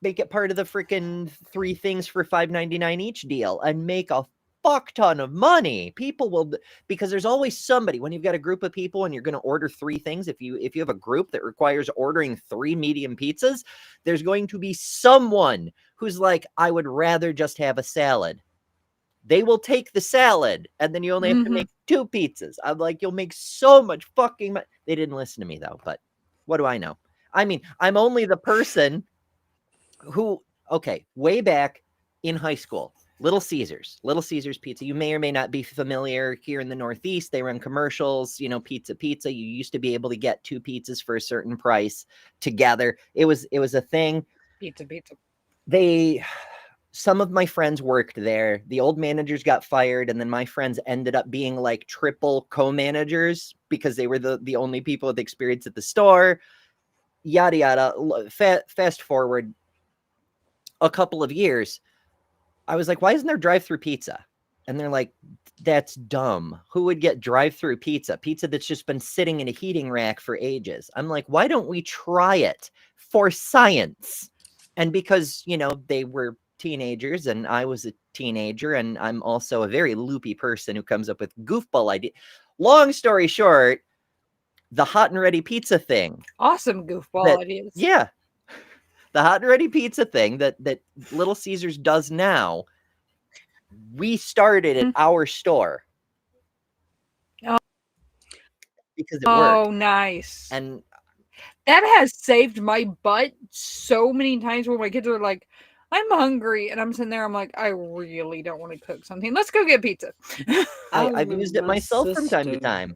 make it part of the freaking 3 things for $5.99 each deal and make a fuck ton of money. People will, because there's always somebody when you've got a group of people and you're going to order 3 things. If you have a group that requires ordering 3 medium pizzas, there's going to be someone who's like, I would rather just have a salad. They will take the salad, and then you only have to make 2 pizzas. I'm like, you'll make so much fucking money. They didn't listen to me, though, but what do I know? I mean, I'm only the person who, okay, way back in high school, Little Caesars Pizza. You may or may not be familiar here in the Northeast. They run commercials, pizza. You used to be able to get 2 pizzas for a certain price together. It was a thing. Pizza. Some of my friends worked there. The old managers got fired, and then my friends ended up being like triple co-managers because they were the only people with experience at the store. Yada yada. Fast forward a couple of years, I was like, why isn't there drive-through pizza? And they're like, that's dumb. Who would get drive-through pizza? Pizza that's just been sitting in a heating rack for ages. I'm like, why don't we try it for science? And because, they were teenagers and I was a teenager, and I'm also a very loopy person who comes up with goofball ideas. Long story short, the hot and ready pizza thing. Awesome goofball ideas. Yeah. The hot and ready pizza thing that Little Caesars does now, we started at our store. Because it worked. Oh, nice. And that has saved my butt so many times when my kids are like, I'm hungry. And I'm sitting there, I'm like, I really don't want to cook something. Let's go get pizza. I've used it myself from time to time.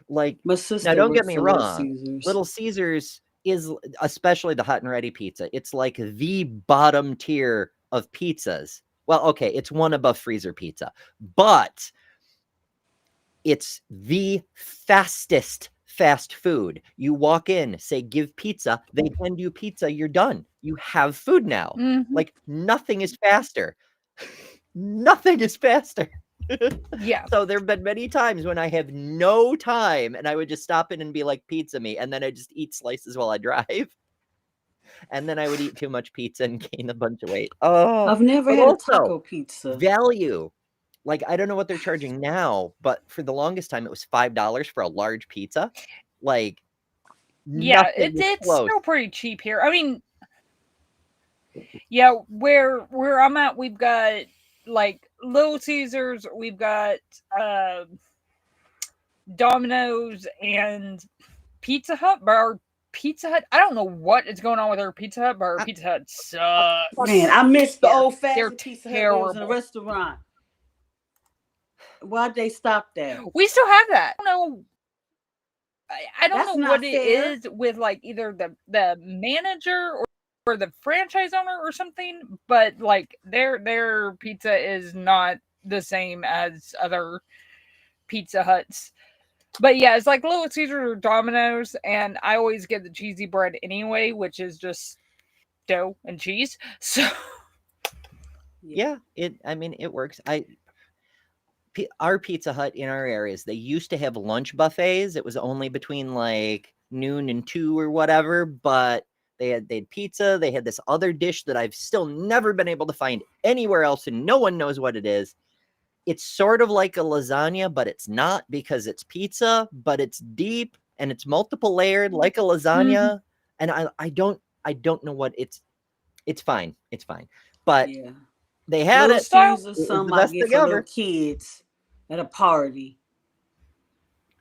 Like, my sister, now don't get me wrong. Little Caesars is, especially the hot and ready pizza, it's like the bottom tier of pizzas. Well, okay, it's one above freezer pizza, but it's the fastest fast food. You walk in, say, give pizza, they hand you pizza, you're done. You have food now. Mm-hmm. Like, nothing is faster. Nothing is faster. Yeah. So there have been many times when I have no time and I would just stop in and be like, pizza me. And then I just eat slices while I drive. And then I would eat too much pizza and gain a bunch of weight. Oh, I've never had a taco pizza. Value. Like, I don't know what they're charging now, but for the longest time, it was $5 for a large pizza. Like, yeah, it's still pretty cheap here. I mean, yeah, where I'm at, we've got like Little Caesars, we've got Domino's and Pizza Hut. But our Pizza Hut, I don't know what is going on with our Pizza Hut, but our Pizza Hut sucks. Man, I miss the old-fashioned Pizza Hut when it was in a restaurant. Why'd they stop that? We still have that. I don't know what it fair. is with like either the manager or the franchise owner or something, but like their pizza is not the same as other Pizza Huts. But yeah, it's like Little Caesars or Domino's, and I always get the cheesy bread anyway, which is just dough and cheese. So yeah, it works. Our Pizza Hut in our areas, they used to have lunch buffets. It was only between like noon and 2 or whatever, but they had pizza. They had this other dish that I've still never been able to find anywhere else, and no one knows what it is. It's sort of like a lasagna, but it's not, because it's pizza, but it's deep and it's multiple layered like a lasagna. Mm-hmm. And I don't know what it's fine. It's fine. But yeah. They had it. Some I get for little kids at a party.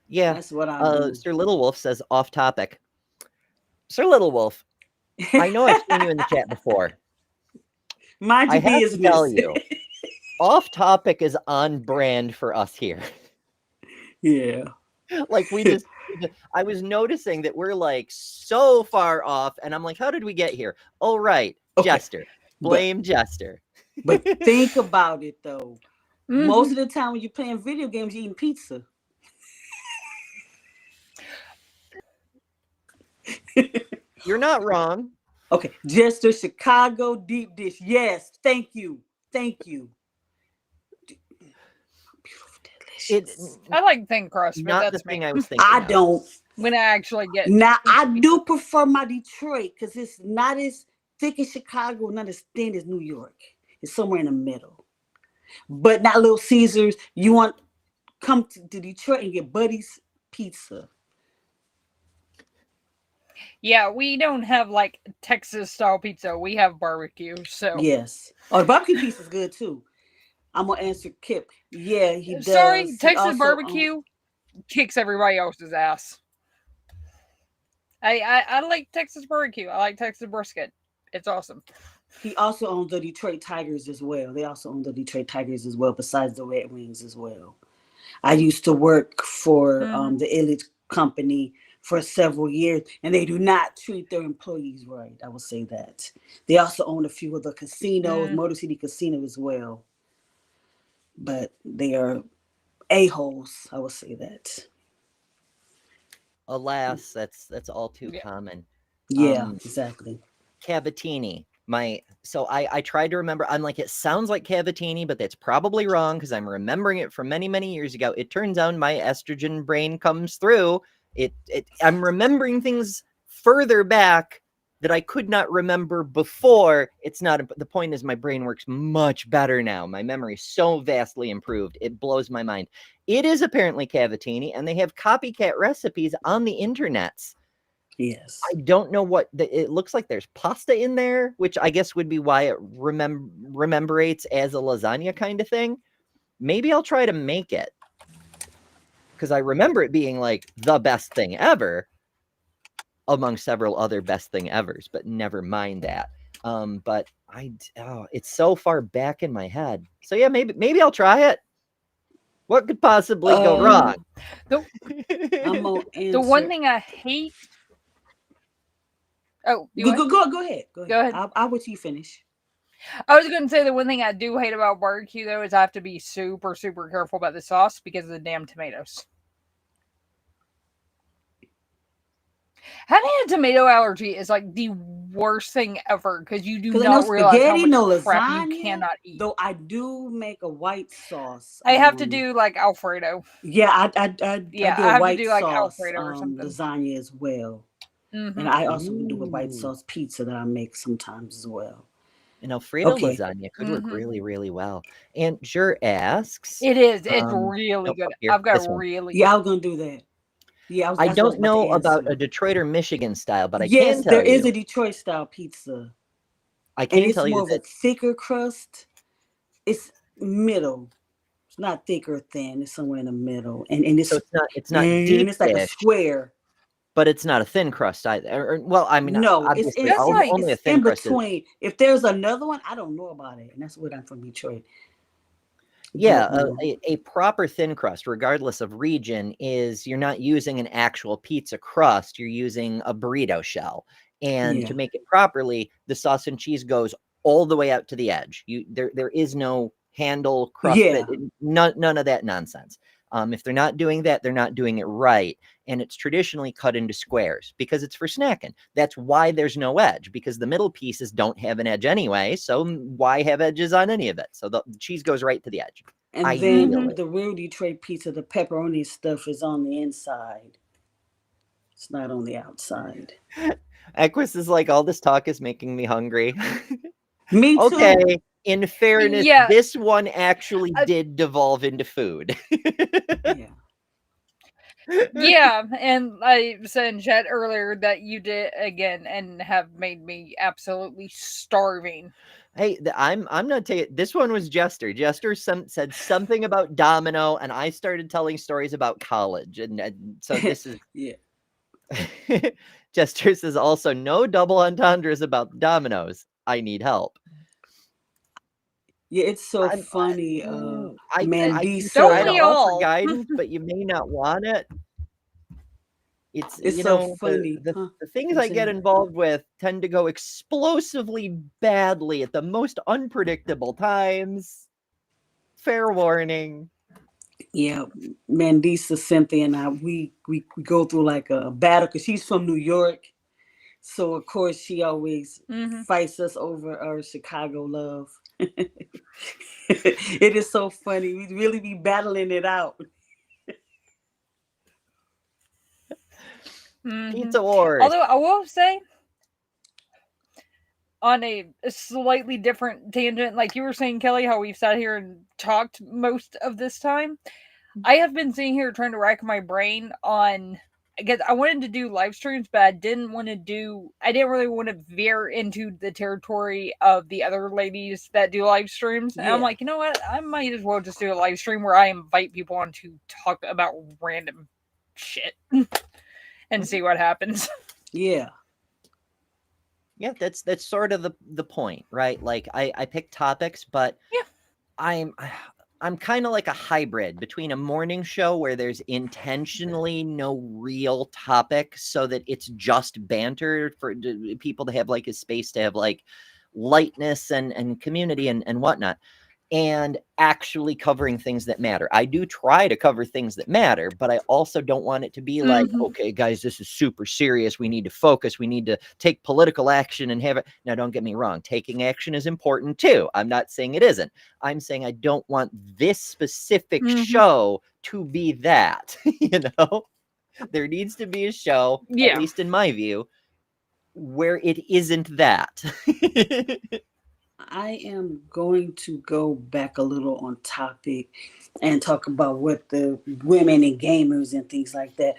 Yeah. That's what I do. Sir Little Wolf says off topic. Sir Little Wolf, I know I've seen you in the chat before. Mind your business. To tell you, off topic is on brand for us here. Yeah. Like I was noticing that we're like so far off, and I'm like, how did we get here? Oh, right. Okay. Jester. Blame Jester. But think about it, though. Mm-hmm. Most of the time when you're playing video games, you're eating pizza. You're not wrong. Okay. Jester, Chicago deep dish. Yes. Thank you. Beautiful, delicious. I like thin crust, but not that's the thing I was thinking. I don't. When I actually get now, I do prefer my Detroit because it's not as thick as Chicago, not as thin as New York. It's somewhere in the middle. But not Little Caesars. You want come to Detroit and get Buddy's Pizza. Yeah, we don't have like Texas style pizza. We have barbecue. So yes. Oh, the barbecue pizza is good too. I'm gonna answer Kip. Yeah, he does. Sorry, Texas barbecue kicks everybody else's ass. I like Texas barbecue. I like Texas brisket. It's awesome. He also owns the Detroit Tigers as well. They also own the Detroit Tigers as well, besides the Red Wings as well. I used to work for the Illich company for several years, and they do not treat their employees right. I will say that. They also own a few of the casinos, Motor City Casino as well. But they are a-holes, I will say that. Alas, that's all too common. Yeah, exactly. Cavatini. So I tried to remember. I'm like, it sounds like Cavatini, but that's probably wrong because I'm remembering it from many years ago. It turns out my estrogen brain comes through. I'm remembering things further back that I could not remember before. It's not the point is my brain works much better now. My memory is so vastly improved. It blows my mind. It is apparently Cavatini, and they have copycat recipes on the internets. Yes. I don't know what it looks like. There's pasta in there, which I guess would be why it rememberates as a lasagna kind of thing. Maybe I'll try to make it because I remember it being like the best thing ever among several other best thing evers, but never mind that. But it's so far back in my head. So yeah, maybe I'll try it. What could possibly go wrong? I'm gonna answer. The one thing I hate. Oh, go ahead. Go ahead. I'll let you finish. I was going to say the one thing I do hate about barbecue though is I have to be super careful about the sauce because of the damn tomatoes. Having a tomato allergy is like the worst thing ever because you do not realize how much crap you cannot eat. Though I do make a white sauce. I have to do like Alfredo. Yeah, I do a white sauce Alfredo or something. lasagna as well. And I also do a white sauce pizza that I make sometimes as well. An Alfredo lasagna could work really well. And Jur asks, it is. It's really good. I've got really. Yeah, I was gonna do that. Yeah, I don't know about a Detroit or Michigan style, but I can tell you there is a Detroit style pizza. I can tell you it's more of a thicker crust. It's middle. It's not thick or thin. It's somewhere in the middle, and it's so it's not deep. It's like a square. But it's not a thin crust either. Well, I mean, no, obviously, it's only a thin in crust. Between. If there's another one, I don't know about it, and that's what I'm from Detroit. Yeah, a proper thin crust, regardless of region, is you're not using an actual pizza crust. You're using a burrito shell, and to make it properly, the sauce and cheese goes all the way out to the edge. There is no handle crust. None of that nonsense. If they're not doing that, they're not doing it right. And it's traditionally cut into squares because it's for snacking. That's why there's no edge, because the middle pieces don't have an edge anyway. So why have edges on any of it? So the cheese goes right to the edge. And then the real Detroit pizza, the pepperoni stuff is on the inside. It's not on the outside. Equus is like, all this talk is making me hungry. Me too. Okay. In fairness, this one actually did devolve into food. Yeah, and I said in chat earlier that you did again and have made me absolutely starving. Hey, I'm not taking this one was Jester. Jester said something about Domino, and I started telling stories about college, and so this is Jester says also no double entendres about Dominoes. I need help. Yeah, it's so funny. I don't we all? Guidance, but you may not want it. It's so funny. The things I get involved with tend to go explosively badly at the most unpredictable times. Fair warning. Yeah, Mandisa, Cynthia, and I, we go through like a battle because she's from New York. So, of course, she always fights us over our Chicago love. It is so funny. We really be battling it out. Pizza wars. Although I will say, on a slightly different tangent, like you were saying, Kelly, how we've sat here and talked most of this time, I have been sitting here trying to rack my brain on. I guess I wanted to do live streams, but I didn't really want to veer into the territory of the other ladies that do live streams. And I'm like, you know what? I might as well just do a live stream where I invite people on to talk about random shit and see what happens. Yeah. Yeah, that's sort of the point, right? Like I pick topics, but Yeah. I'm I'm kind of like a hybrid between a morning show where there's intentionally no real topic so that it's just banter for people to have like a space to have like lightness and community and whatnot, and actually covering things that matter. I do try to cover things that matter, but I also don't want it to be like, Mhm. okay, guys, this is super serious. We need to focus. We need to take political action and have it. Now, don't get me wrong. Taking action is important too. I'm not saying it isn't. I'm saying I don't want this specific Mhm. show to be that, you know? There needs to be a show, at Yeah. least in my view, where it isn't that. I am going to go back a little on topic and talk about what the women and gamers and things like that.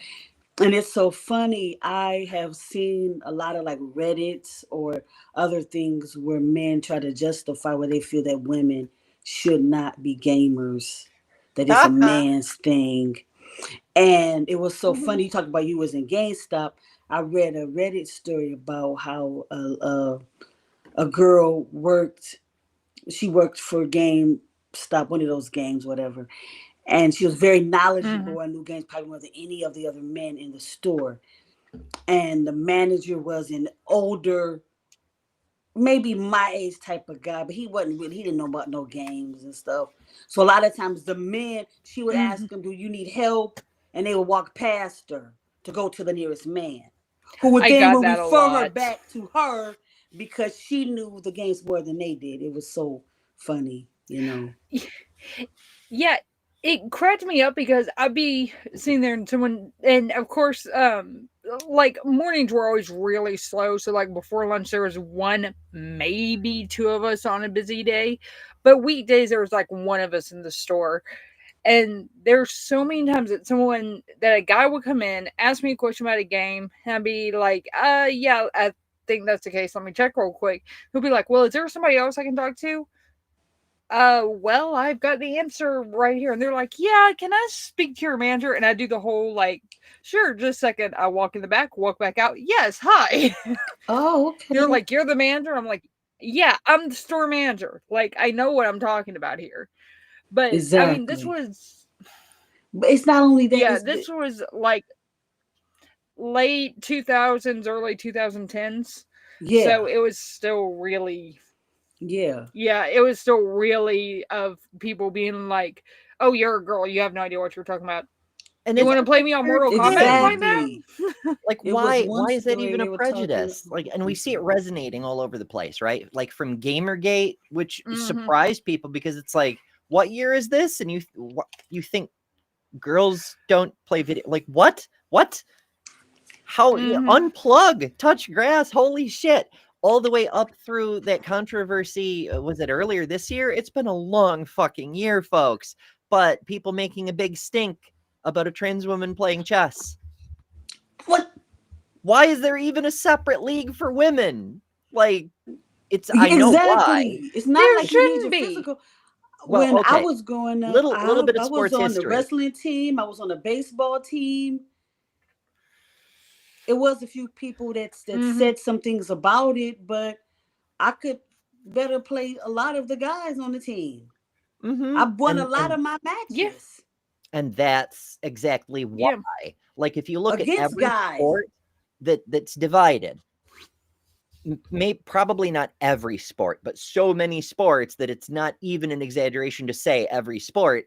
And it's so funny. I have seen a lot of like Reddits or other things where men try to justify where they feel that women should not be gamers, that it's a man's thing. And it was so Mhm. funny. You talked about you was in GameStop. I read a Reddit story about how a girl worked. She worked for GameStop, one of those games, whatever. And she was very Mhm. knowledgeable and knew games probably more than any of the other men in the store. And the manager was an older, maybe my age type of guy, but he wasn't really, he didn't know about no games and stuff. So a lot of times the men, she would Mhm. ask him, do you need help? And they would walk past her to go to the nearest man, who would I then got would that a refer her lot. back to her because she knew the games more than they did. It was so funny, you know. Yeah, it cracked me up because I'd be sitting there and someone, and of course, like mornings were always really slow. So like before lunch, there was one, maybe two of us on a busy day, but weekdays there was like one of us in the store. And there's so many times that a guy would come in, ask me a question about a game, and I'd be like, yeah, I think that's the case. Let me check real quick. He'll be like, well, is there somebody else I can talk to? Well, I've got the answer right here. And they're like, yeah, can I speak to your manager? And I do the whole like, sure, just a second. I walk in the back, walk back out. Yes, hi. Oh, They're okay. like, you're the manager? I'm like, yeah, I'm the store manager. Like, I know what I'm talking about here. But I mean, Exactly. But it's not only that, it's this was like late 2000s, early 2010s. yeah, So it was still really, yeah. yeah, it was still really of people being like, oh, you're a girl. You have no idea what you're talking about. And You it's want to a play me on weird Mortal Kombat thing. right Exactly. now? Like, It was one why is that story even a they were talking. prejudice? Like, and we I'm see it sorry. resonating all over the place, right? Like from Gamergate, which Hmm. surprised people because it's like, what year is this? And you think girls don't play video? Like, what? How Hmm. unplug, touch grass? Holy shit! All the way up through that controversy, was it earlier this year? It's been a long fucking year, folks. But people making a big stink about a trans woman playing chess. What? Why is there even a separate league for women? Like, it's I know why. Exactly. It's not There like you need shouldn't your be. physical. Well, When I okay. was growing up, Little bit of I was sports on the history. wrestling team. I was on the baseball team. It was a few people that Hmm. said some things about it, but I could better play a lot of the guys on the team. Hmm. I won a lot of my Yeah. matches And that's exactly why. Yeah. Like if you look at against every guys. sport that's divided, may probably not every sport, but so many sports that it's not even an exaggeration to say every sport.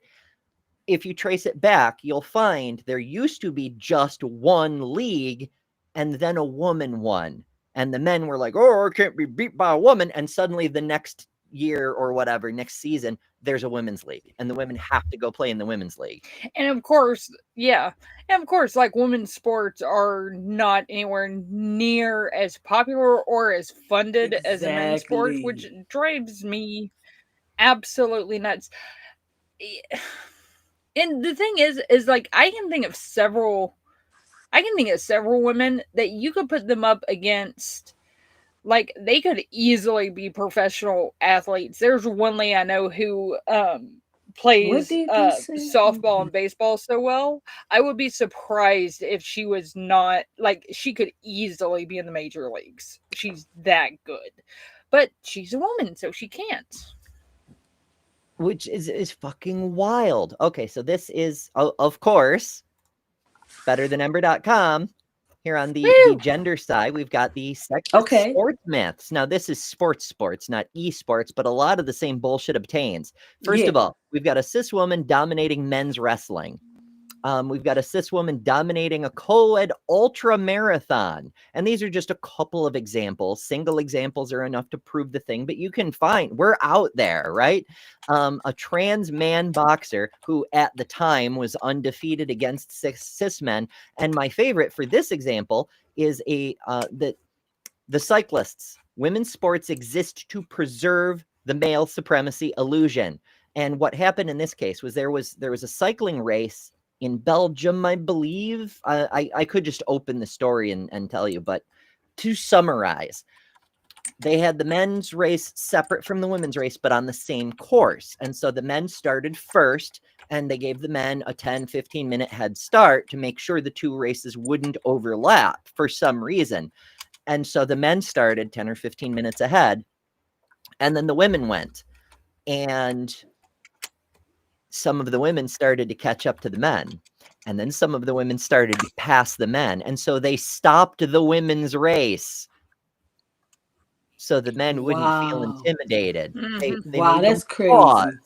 If you trace it back, you'll find there used to be just one league and then a woman won. And the men were like, oh, I can't be beat by a woman. And suddenly the next year or whatever, next season, there's a women's league. And the women have to go play in the women's league. And of course, yeah. And of course, like women's sports are not anywhere near as popular or as funded as the men's sports, which Exactly. drives me absolutely nuts. Eh, And the thing is like I can think of several women that you could put them up against, like they could easily be professional athletes. There's one lady I know who What plays did they say? softball and baseball so well. I would be surprised if she was not like she could easily be in the major leagues. She's that good. But she's a woman, so she can't. Which is fucking wild. Okay, so this is of course betterthanember.com. Here on the Woo! gender side, we've got the sexist Okay. sports myths. Now, this is sports, not esports, but a lot of the same bullshit obtains. First of Yeah. all, we've got a cis woman dominating men's wrestling. We've got a cis woman dominating a co-ed ultra marathon. And these are just a couple of examples. Single examples are enough to prove the thing, but you can find, we're out there, right? A trans man boxer who at the time was undefeated against cis men. And my favorite for this example is the cyclists. Women's sports exist to preserve the male supremacy illusion. And what happened in this case was there was a cycling race in Belgium, I believe. I could just open the story and tell you, but to summarize, they had the men's race separate from the women's race, but on the same course. And so the men started first, and they gave the men a 10, 15-minute head start to make sure the two races wouldn't overlap for some reason. And so the men started 10 or 15 minutes ahead, and then the women went. And some of the women started to catch up to the men. And then some of the women started to pass the men. And so they stopped the women's race so the men wouldn't feel intimidated. They Wow, made them that's pause crazy.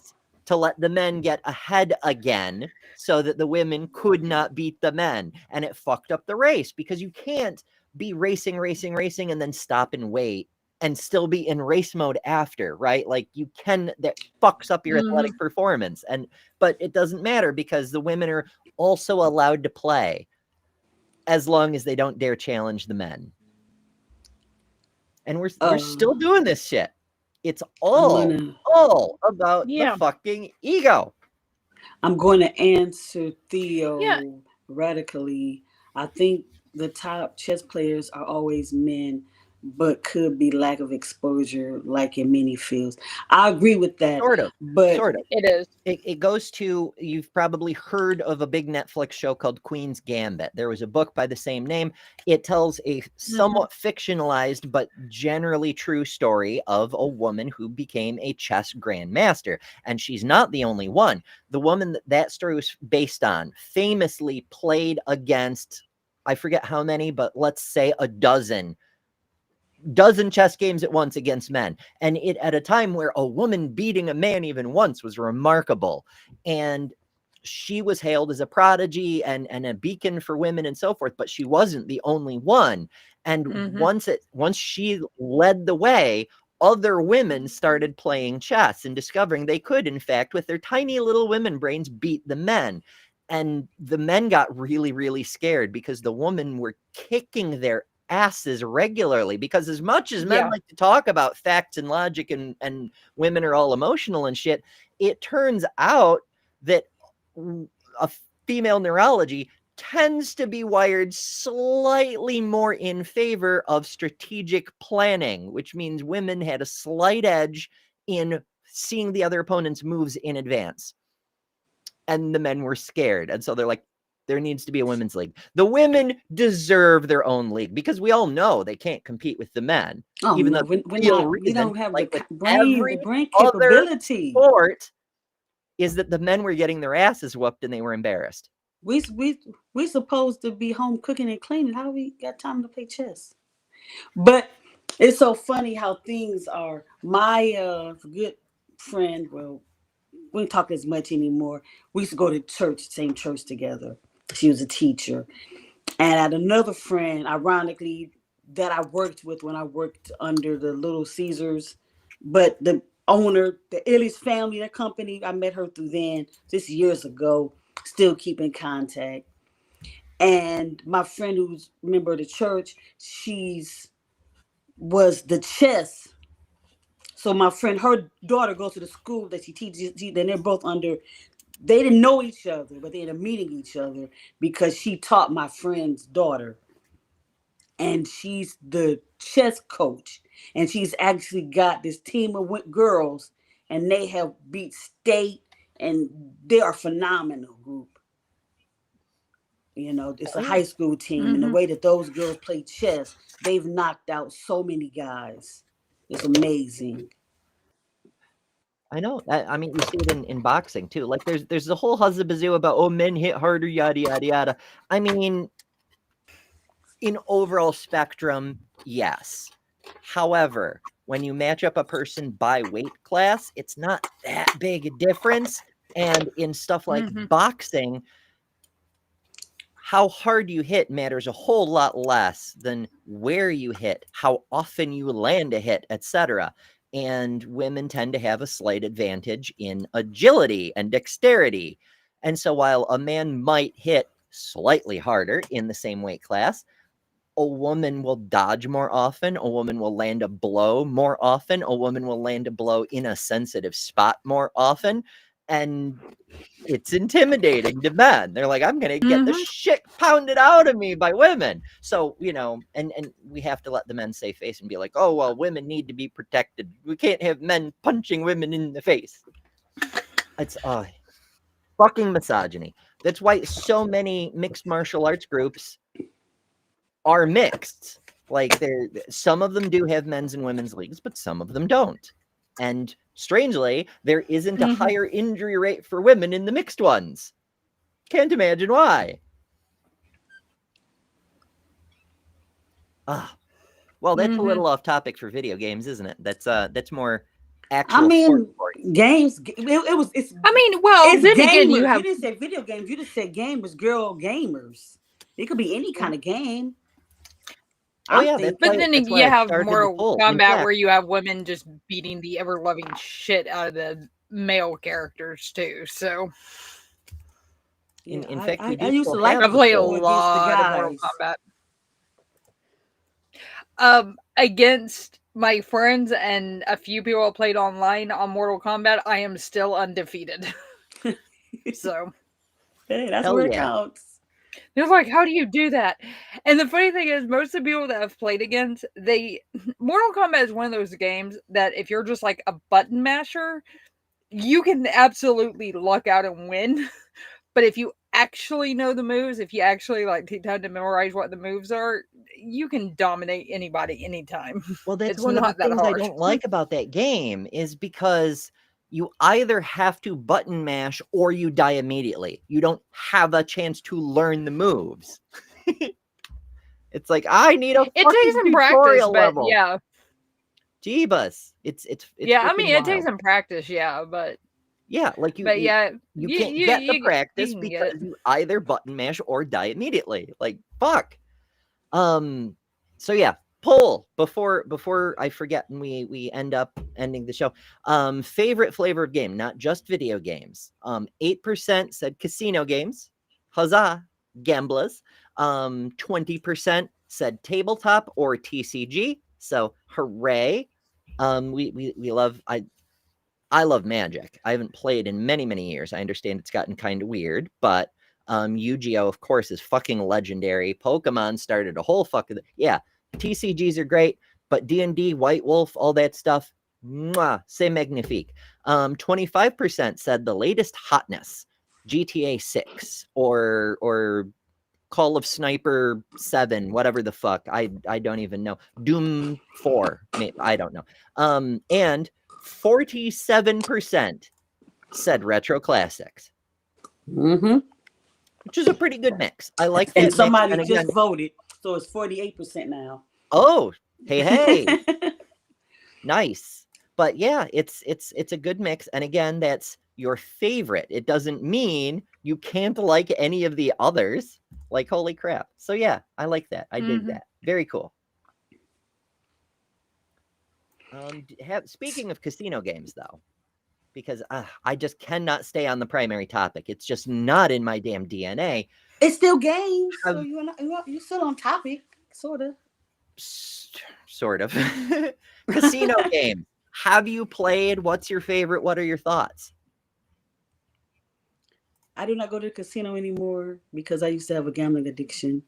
to let the men get ahead again so that the women could not beat the men. And it fucked up the race because you can't be racing, and then stop and wait and still be in race mode after, right? Like you can, that fucks up your athletic performance. But it doesn't matter because the women are also allowed to play as long as they don't dare challenge the men. And we're still doing this shit. It's all about the fucking ego. I'm going to answer Theo radically. I think the top chess players are always men, but could be lack of exposure, like in many fields. I agree with that. Sort of. It is. It goes to, you've probably heard of a big Netflix show called Queen's Gambit. There was a book by the same name. It tells a somewhat fictionalized but generally true story of a woman who became a chess grandmaster. And she's not the only one. The woman that story was based on famously played against, I forget how many, but let's say a dozen chess games at once against men. And it at a time where a woman beating a man even once was remarkable. And she was hailed as a prodigy and a beacon for women and so forth, but she wasn't the only one. And once she led the way, other women started playing chess and discovering they could, in fact, with their tiny little women brains, beat the men. And the men got really, really scared because the women were kicking their asses regularly, because as much as men like to talk about facts and logic and women are all emotional and shit, it turns out that a female neurology tends to be wired slightly more in favor of strategic planning, which means women had a slight edge in seeing the other opponent's moves in advance. And the men were scared. And so they're like, there needs to be a women's league. The women deserve their own league because we all know they can't compete with the men. Even though we don't have like the brain other capability. sport is that the men were getting their asses whooped and they were embarrassed. We supposed to be home cooking and cleaning. How we got time to play chess? But it's so funny how things are. My good friend, well, we don't talk as much anymore. We used to go to church, same church together. She was a teacher. And I had another friend, ironically, that I worked with when I worked under the Little Caesars. But the owner, the Illy's family, that company, I met her through then, just years ago, still keep in contact. And my friend who's a member of the church, was the chess. So my friend, her daughter goes to the school that she teaches, and they're both under, they didn't know each other, but they ended up meeting each other because she taught my friend's daughter. And she's the chess coach. And she's actually got this team of girls, and they have beat state and they are a phenomenal group. You know, it's a high school team, and the way that those girls play chess, they've knocked out so many guys. It's amazing. I know. I mean, you see it in boxing too. Like there's the whole huzzabazoo about men hit harder, yada yada yada. I mean, in overall spectrum, yes. However, when you match up a person by weight class, it's not that big a difference. And in stuff like boxing, how hard you hit matters a whole lot less than where you hit, how often you land a hit, etc. And women tend to have a slight advantage in agility and dexterity. And so while a man might hit slightly harder in the same weight class, a woman will dodge more often. A woman will land a blow more often. A woman will land a blow in a sensitive spot more often. And it's intimidating to men. They're like, I'm going to get the shit pounded out of me by women. So, you know, and we have to let the men save face and be like, oh, well, women need to be protected. We can't have men punching women in the face. It's fucking misogyny. That's why so many mixed martial arts groups are mixed. Like some of them do have men's and women's leagues, but some of them don't. And strangely, there isn't a higher injury rate for women in the mixed ones. Can't imagine why. Well, that's a little off topic for video games, isn't it? That's more actual. I mean, games. It's. I mean, well, it's then gamers. again, you didn't say video games. You just said gamers, girl gamers. It could be any kind of game. Oh yeah, but then you have Mortal Kombat where you have women just beating the ever-loving shit out of the male characters too. So, in fact, I used to like. I play a lot of Mortal Kombat. Against my friends and a few people I played online on Mortal Kombat, I am still undefeated. So, hey, that's where it counts. They're like, how do you do that? And the funny thing is, most of the people that I've played against, Mortal Kombat is one of those games that if you're just like a button masher, you can absolutely luck out and win. But if you actually know the moves, if you actually like take time to memorize what the moves are, you can dominate anybody anytime. Well, that's one of the things I don't like about that game is because you either have to button mash or you die immediately. You don't have a chance to learn the moves. It's like, I need a fucking takes some practice, level. But yeah. Jeebus. It's yeah, I mean, wild. It takes some practice, yeah, but yeah, like you can't get the practice because you either button mash or die immediately. Like, fuck. So yeah, poll before I forget and we end up ending the show. Favorite flavor of game, not just video games. 8% said casino games. Huzzah, gamblers. 20% said tabletop or TCG. So hooray. We love I love Magic. I haven't played in many, many years. I understand it's gotten kind of weird, but Yu-Gi-Oh, of course, is fucking legendary. Pokemon started a whole fucking... Yeah, TCGs are great, but D&D, White Wolf, all that stuff, mwah, c'est magnifique. 25% said the latest hotness, GTA 6 or Call of Sniper 7, whatever the fuck. I don't even know. Doom 4, maybe, I don't know. And 47% said retro classics. Which is a pretty good mix. I like that. And somebody just voted, so it's 48% now. Oh, hey. Nice. But yeah, it's a good mix. And again, that's your favorite. It doesn't mean you can't like any of the others. Like, holy crap. So yeah, I like that. I dig that. Very cool. Speaking of casino games, though, because I just cannot stay on the primary topic. It's just not in my damn DNA. It's still games, so you're still on topic, sort of. Sort of. Casino games. Have you played? What's your favorite? What are your thoughts? I do not go to the casino anymore because I used to have a gambling addiction.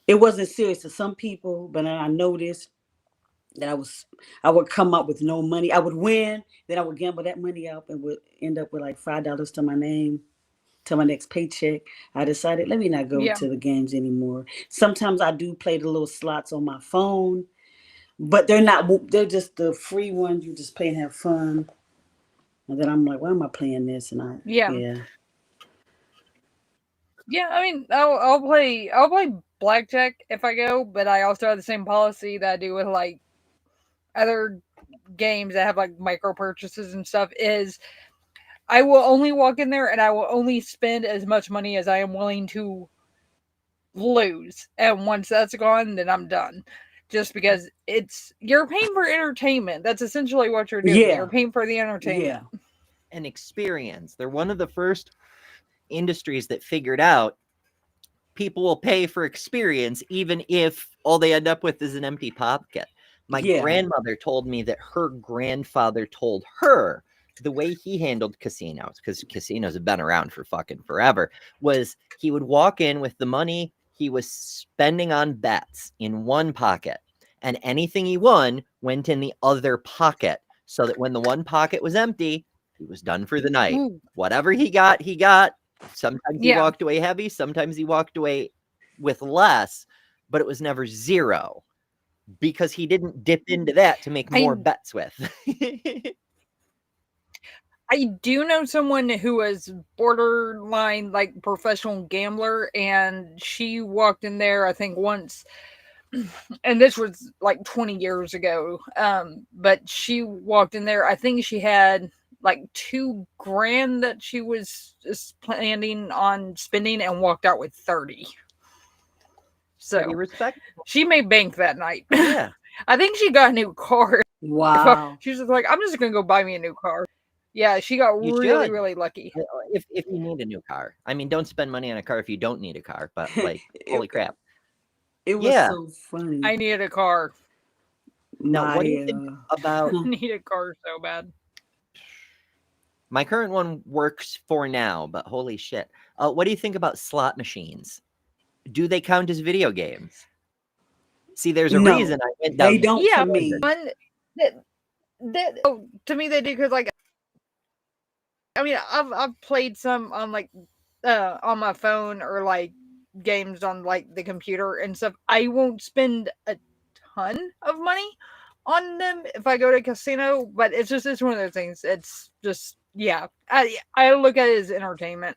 It wasn't serious to some people, but I noticed that I would come up with no money. I would win, then I would gamble that money up and would end up with like $5 to my name till my next paycheck. I decided let me not go Yeah. to the games anymore. Sometimes I do play the little slots on my phone, but they're just the free ones. You just play and have fun. And then I'm like, why am I playing this? And Yeah. yeah. Yeah, I mean, I'll play blackjack if I go, but I also have the same policy that I do with like other games that have like micro purchases and stuff. Is I will only walk in there and I will only spend as much money as I am willing to lose, and once that's gone, then I'm done. Just because you're paying for entertainment. That's essentially what you're doing. You're Yeah. paying for the entertainment. Yeah. An experience. They're one of the first industries that figured out people will pay for experience even if all they end up with is an empty pocket. My grandmother told me that her grandfather told her the way he handled casinos, because casinos have been around for fucking forever, was he would walk in with the money he was spending on bets in one pocket, and anything he won went in the other pocket, so that when the one pocket was empty, he was done for the night. Ooh. Whatever he got, he got. Sometimes he Yeah. walked away heavy, sometimes he walked away with less, but it was never zero because he didn't dip into that to make more bets with. I do know someone who was borderline like professional gambler, and she walked in there I think once, and this was like 20 years ago. But she walked in there. I think she had like $2,000 that she was just planning on spending, and walked out with 30. So Pretty respectable. she made bank that night. Yeah. I think she got a new car. Wow. She was just like, I'm just gonna go buy me a new car. Yeah, she got You really, should. really lucky. If you need a new car. I mean, don't spend money on a car if you don't need a car, but like, holy crap. It was so funny. I needed a car. Now, what do you think about... I need a car so bad. My current one works for now, but holy shit. What do you think about slot machines? Do they count as video games? See, there's a reason I went down. They don't to me. To me they do, because like, I mean, I've played some on like on my phone, or like games on like the computer and stuff. I won't spend a ton of money on them if I go to a casino, but it's one of those things. It's just, yeah, I look at it as entertainment.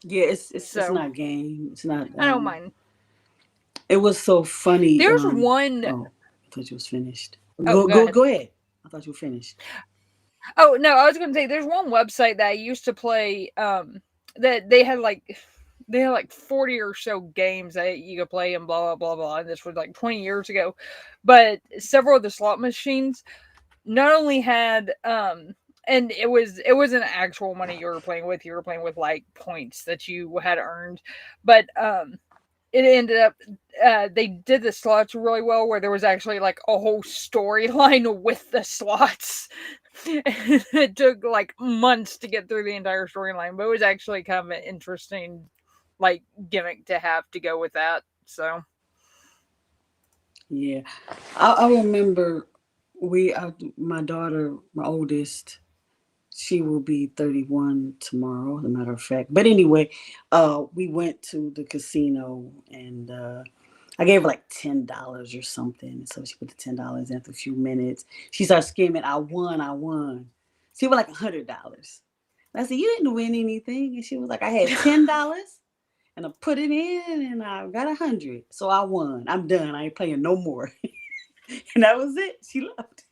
Yeah, it's not a game. It's not. I don't mind. It was so funny. There's one. Oh, I thought you was finished. Oh, go ahead. I thought you were finished. Oh no, I was going to say there's one website that I used to play. That they had like 40 or so games that you could play, and blah blah blah blah. And this was like 20 years ago, but several of the slot machines not only had and it wasn't actual money you were playing with. You were playing with like points that you had earned, but it ended up they did the slots really well, where there was actually like a whole storyline with the slots. It took like months to get through the entire storyline, but it was actually kind of an interesting like gimmick to have to go with that. So yeah, I remember my daughter, my oldest, she will be 31 tomorrow, as a matter of fact. But anyway, we went to the casino, and I gave her like $10 or something. So she put the $10 in. After a few minutes, she started screaming, I won. She was like $100. I said, you didn't win anything. And she was like, I had $10 and I put it in and I got 100. So I won. I'm done. I ain't playing no more. And that was it. She left.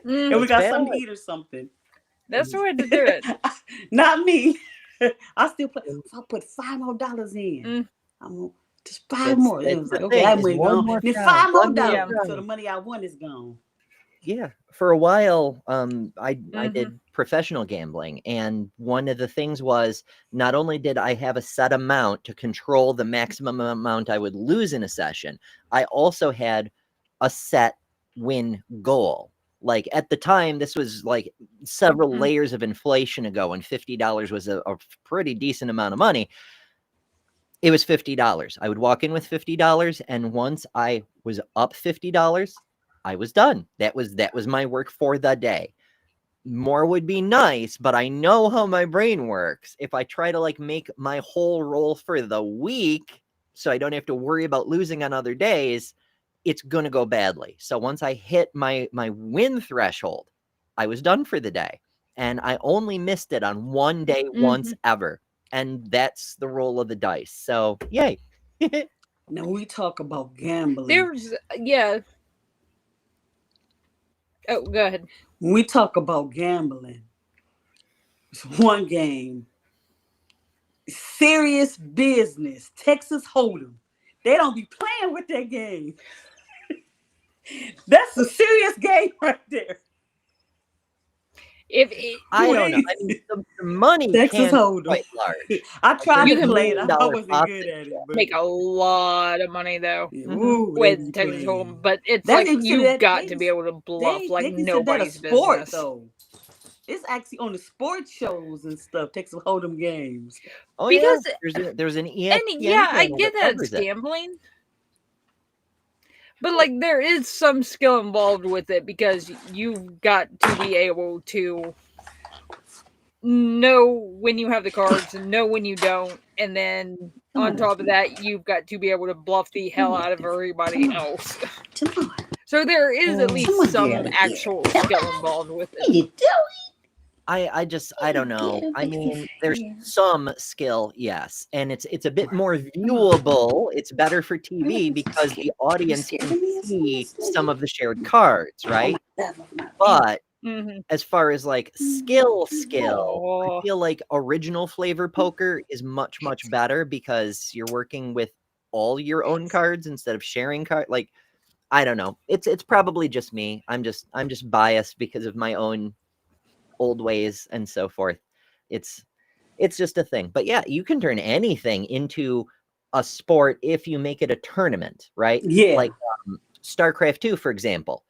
And we got something to eat or something. That's the way to do it. Not me. I still play. If I put $5 more in, I'm gonna just $5 more. It was like, okay, that money gone. Then $5 more. So the money I won is gone. Yeah, for a while, I did professional gambling, and one of the things was not only did I have a set amount to control the maximum amount I would lose in a session, I also had a set win goal. Like at the time, this was like several layers of inflation ago, and $50 was a pretty decent amount of money. It was $50. I would walk in with $50, and once I was up $50, I was done. That was my work for the day. More would be nice, but I know how my brain works. If I try to like make my whole roll for the week so I don't have to worry about losing on other days, it's going to go badly. So once I hit my win threshold, I was done for the day. And I only missed it on one day once ever. And that's the roll of the dice. So, yay. Now we talk about gambling. There's Oh, go ahead. When we talk about gambling, it's one game. Serious business. Texas Hold'em. They don't be playing with that game. That's a serious game right there. I don't know. I mean, the money Texas can be Hold'em. quite large. I tried There's to a play it. $1 I million wasn't profit. good at it. But Make a lot of money though ooh, they with be Texas playing. Hold'em, but it's That like they consider you've that- got they- to be able to bluff they like consider nobody's that a sport, business. though. It's actually on the sports shows and stuff. Texas Hold'em games. Oh, Because yeah. There's an ESPN and yeah, I channel get that it's covers it. gambling. But like there is some skill involved with it because you've got to be able to know when you have the cards and know when you don't, and then on top of that, you've got to be able to bluff the hell out of everybody else. So there is at least some actual skill involved with it. I don't know. I mean, there's some skill, yes, and it's a bit more viewable. It's better for TV because the audience can see some of the shared cards, right? But as far as like skill, I feel like original flavor poker is much better because you're working with all your own cards instead of sharing cards. Like, I don't know. It's probably just me. I'm just biased because of my own old ways and so forth. It's just a thing. But yeah, you can turn anything into a sport if you make it a tournament, right? Yeah. Like StarCraft 2, for example.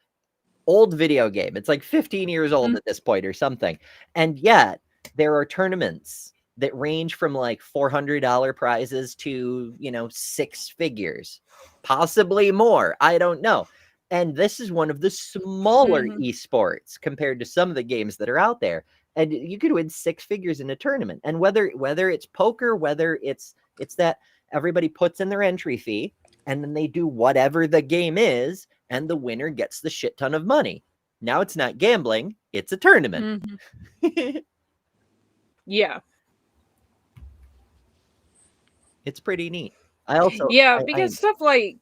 Old video game. It's like 15 years old at this point or something. And yet there are tournaments that range from like $400 prizes to, 6 figures, possibly more. I don't know. And this is one of the smaller esports compared to some of the games that are out there. And you could win 6 figures in a tournament. And whether it's poker, whether it's that everybody puts in their entry fee and then they do whatever the game is, and the winner gets the shit ton of money. Now it's not gambling, it's a tournament. Yeah. It's pretty neat. I also because stuff like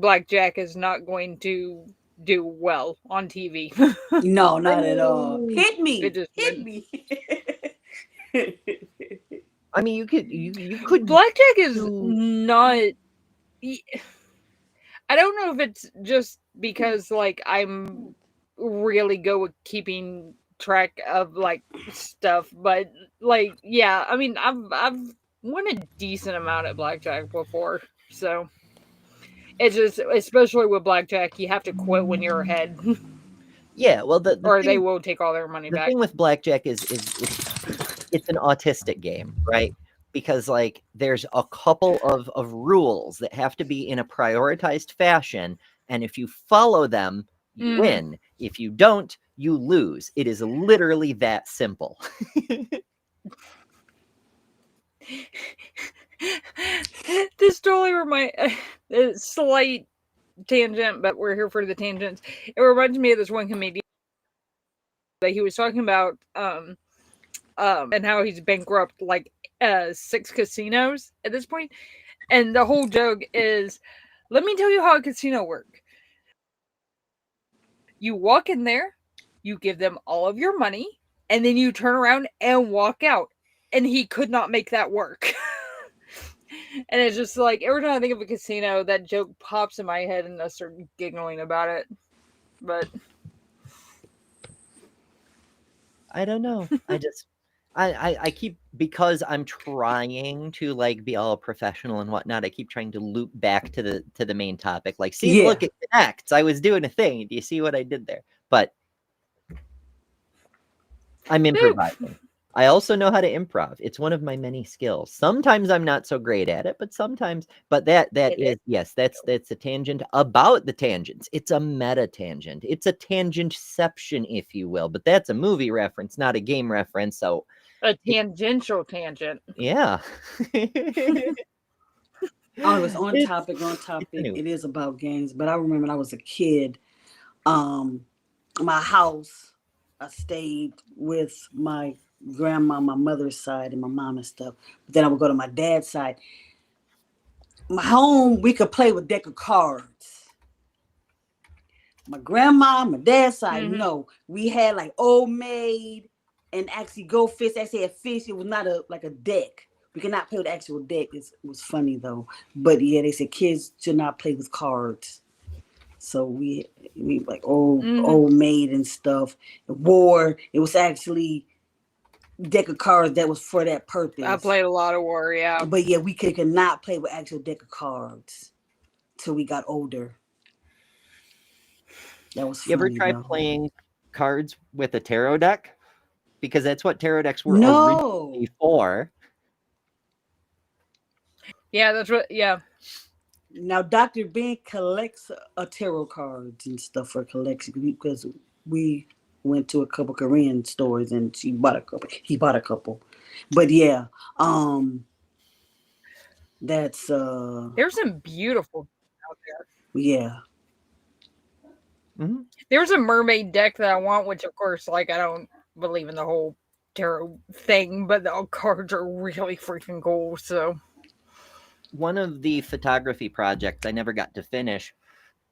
blackjack is not going to do well on TV. No, not at all. Hit me. Hit me. I mean, you could. Blackjack is not. I don't know if it's just because like I'm really good with keeping track of like stuff, but like yeah, I mean I've won a decent amount at blackjack before, so it's just especially with blackjack you have to quit when you're ahead. Yeah, well, or they will take all their money back. The thing with blackjack is it's an autistic game, right? Because like there's a couple of rules that have to be in a prioritized fashion, and if you follow them, you win. If you don't, you lose. It is literally that simple. This totally reminds slight tangent, but we're here for the tangents. It reminds me of this one comedian that he was talking about and how he's bankrupt like 6 casinos at this point. And the whole joke is, let me tell you how a casino works. You walk in there, you give them all of your money, and then you turn around and walk out. And he could not make that work. And it's just like, every time I think of a casino, that joke pops in my head and I start giggling about it. But I don't know. I keep, because I'm trying to like be all professional and whatnot, I keep trying to loop back to the main topic. Like, see, look, it connects. I was doing a thing. Do you see what I did there? But I'm improvising. I also know how to improv. It's one of my many skills. Sometimes I'm not so great at it, but sometimes. But that It is yes, that's a tangent about the tangents. It's a meta tangent. It's a tangentception, if you will. But that's a movie reference, not a game reference. So A tangential tangent. yeah. Oh, it was on It's topic, on it's topic. new. It is about games, but I remember when I was a kid, my house, I stayed with my grandma, my mother's side, and my mom and stuff. But then I would go to my dad's side. My home, we could play with deck of cards. My grandma, my dad's side, no. We had like Old Maid and actually Go Fish. Actually had fish. It was not like a deck. We could not play with the actual deck. It was funny though. But yeah, they said kids should not play with cards. So we like old maid and stuff. War. It was actually deck of cards that was for that purpose. I played a lot of War, yeah. But yeah, we could not play with actual deck of cards till we got older. That was funny. You ever try playing cards with a tarot deck? Because that's what tarot decks were originally for. Yeah, that's what. Yeah. Now, Dr. Ben collects tarot cards and stuff for collection because we went to a couple Korean stores and she bought a couple. He bought a couple, but yeah, that's there's some beautiful out there. Yeah. Mm-hmm. There's a mermaid deck that I want, which of course, like, I don't believe in the whole tarot thing, but the cards are really freaking cool. So one of the photography projects I never got to finish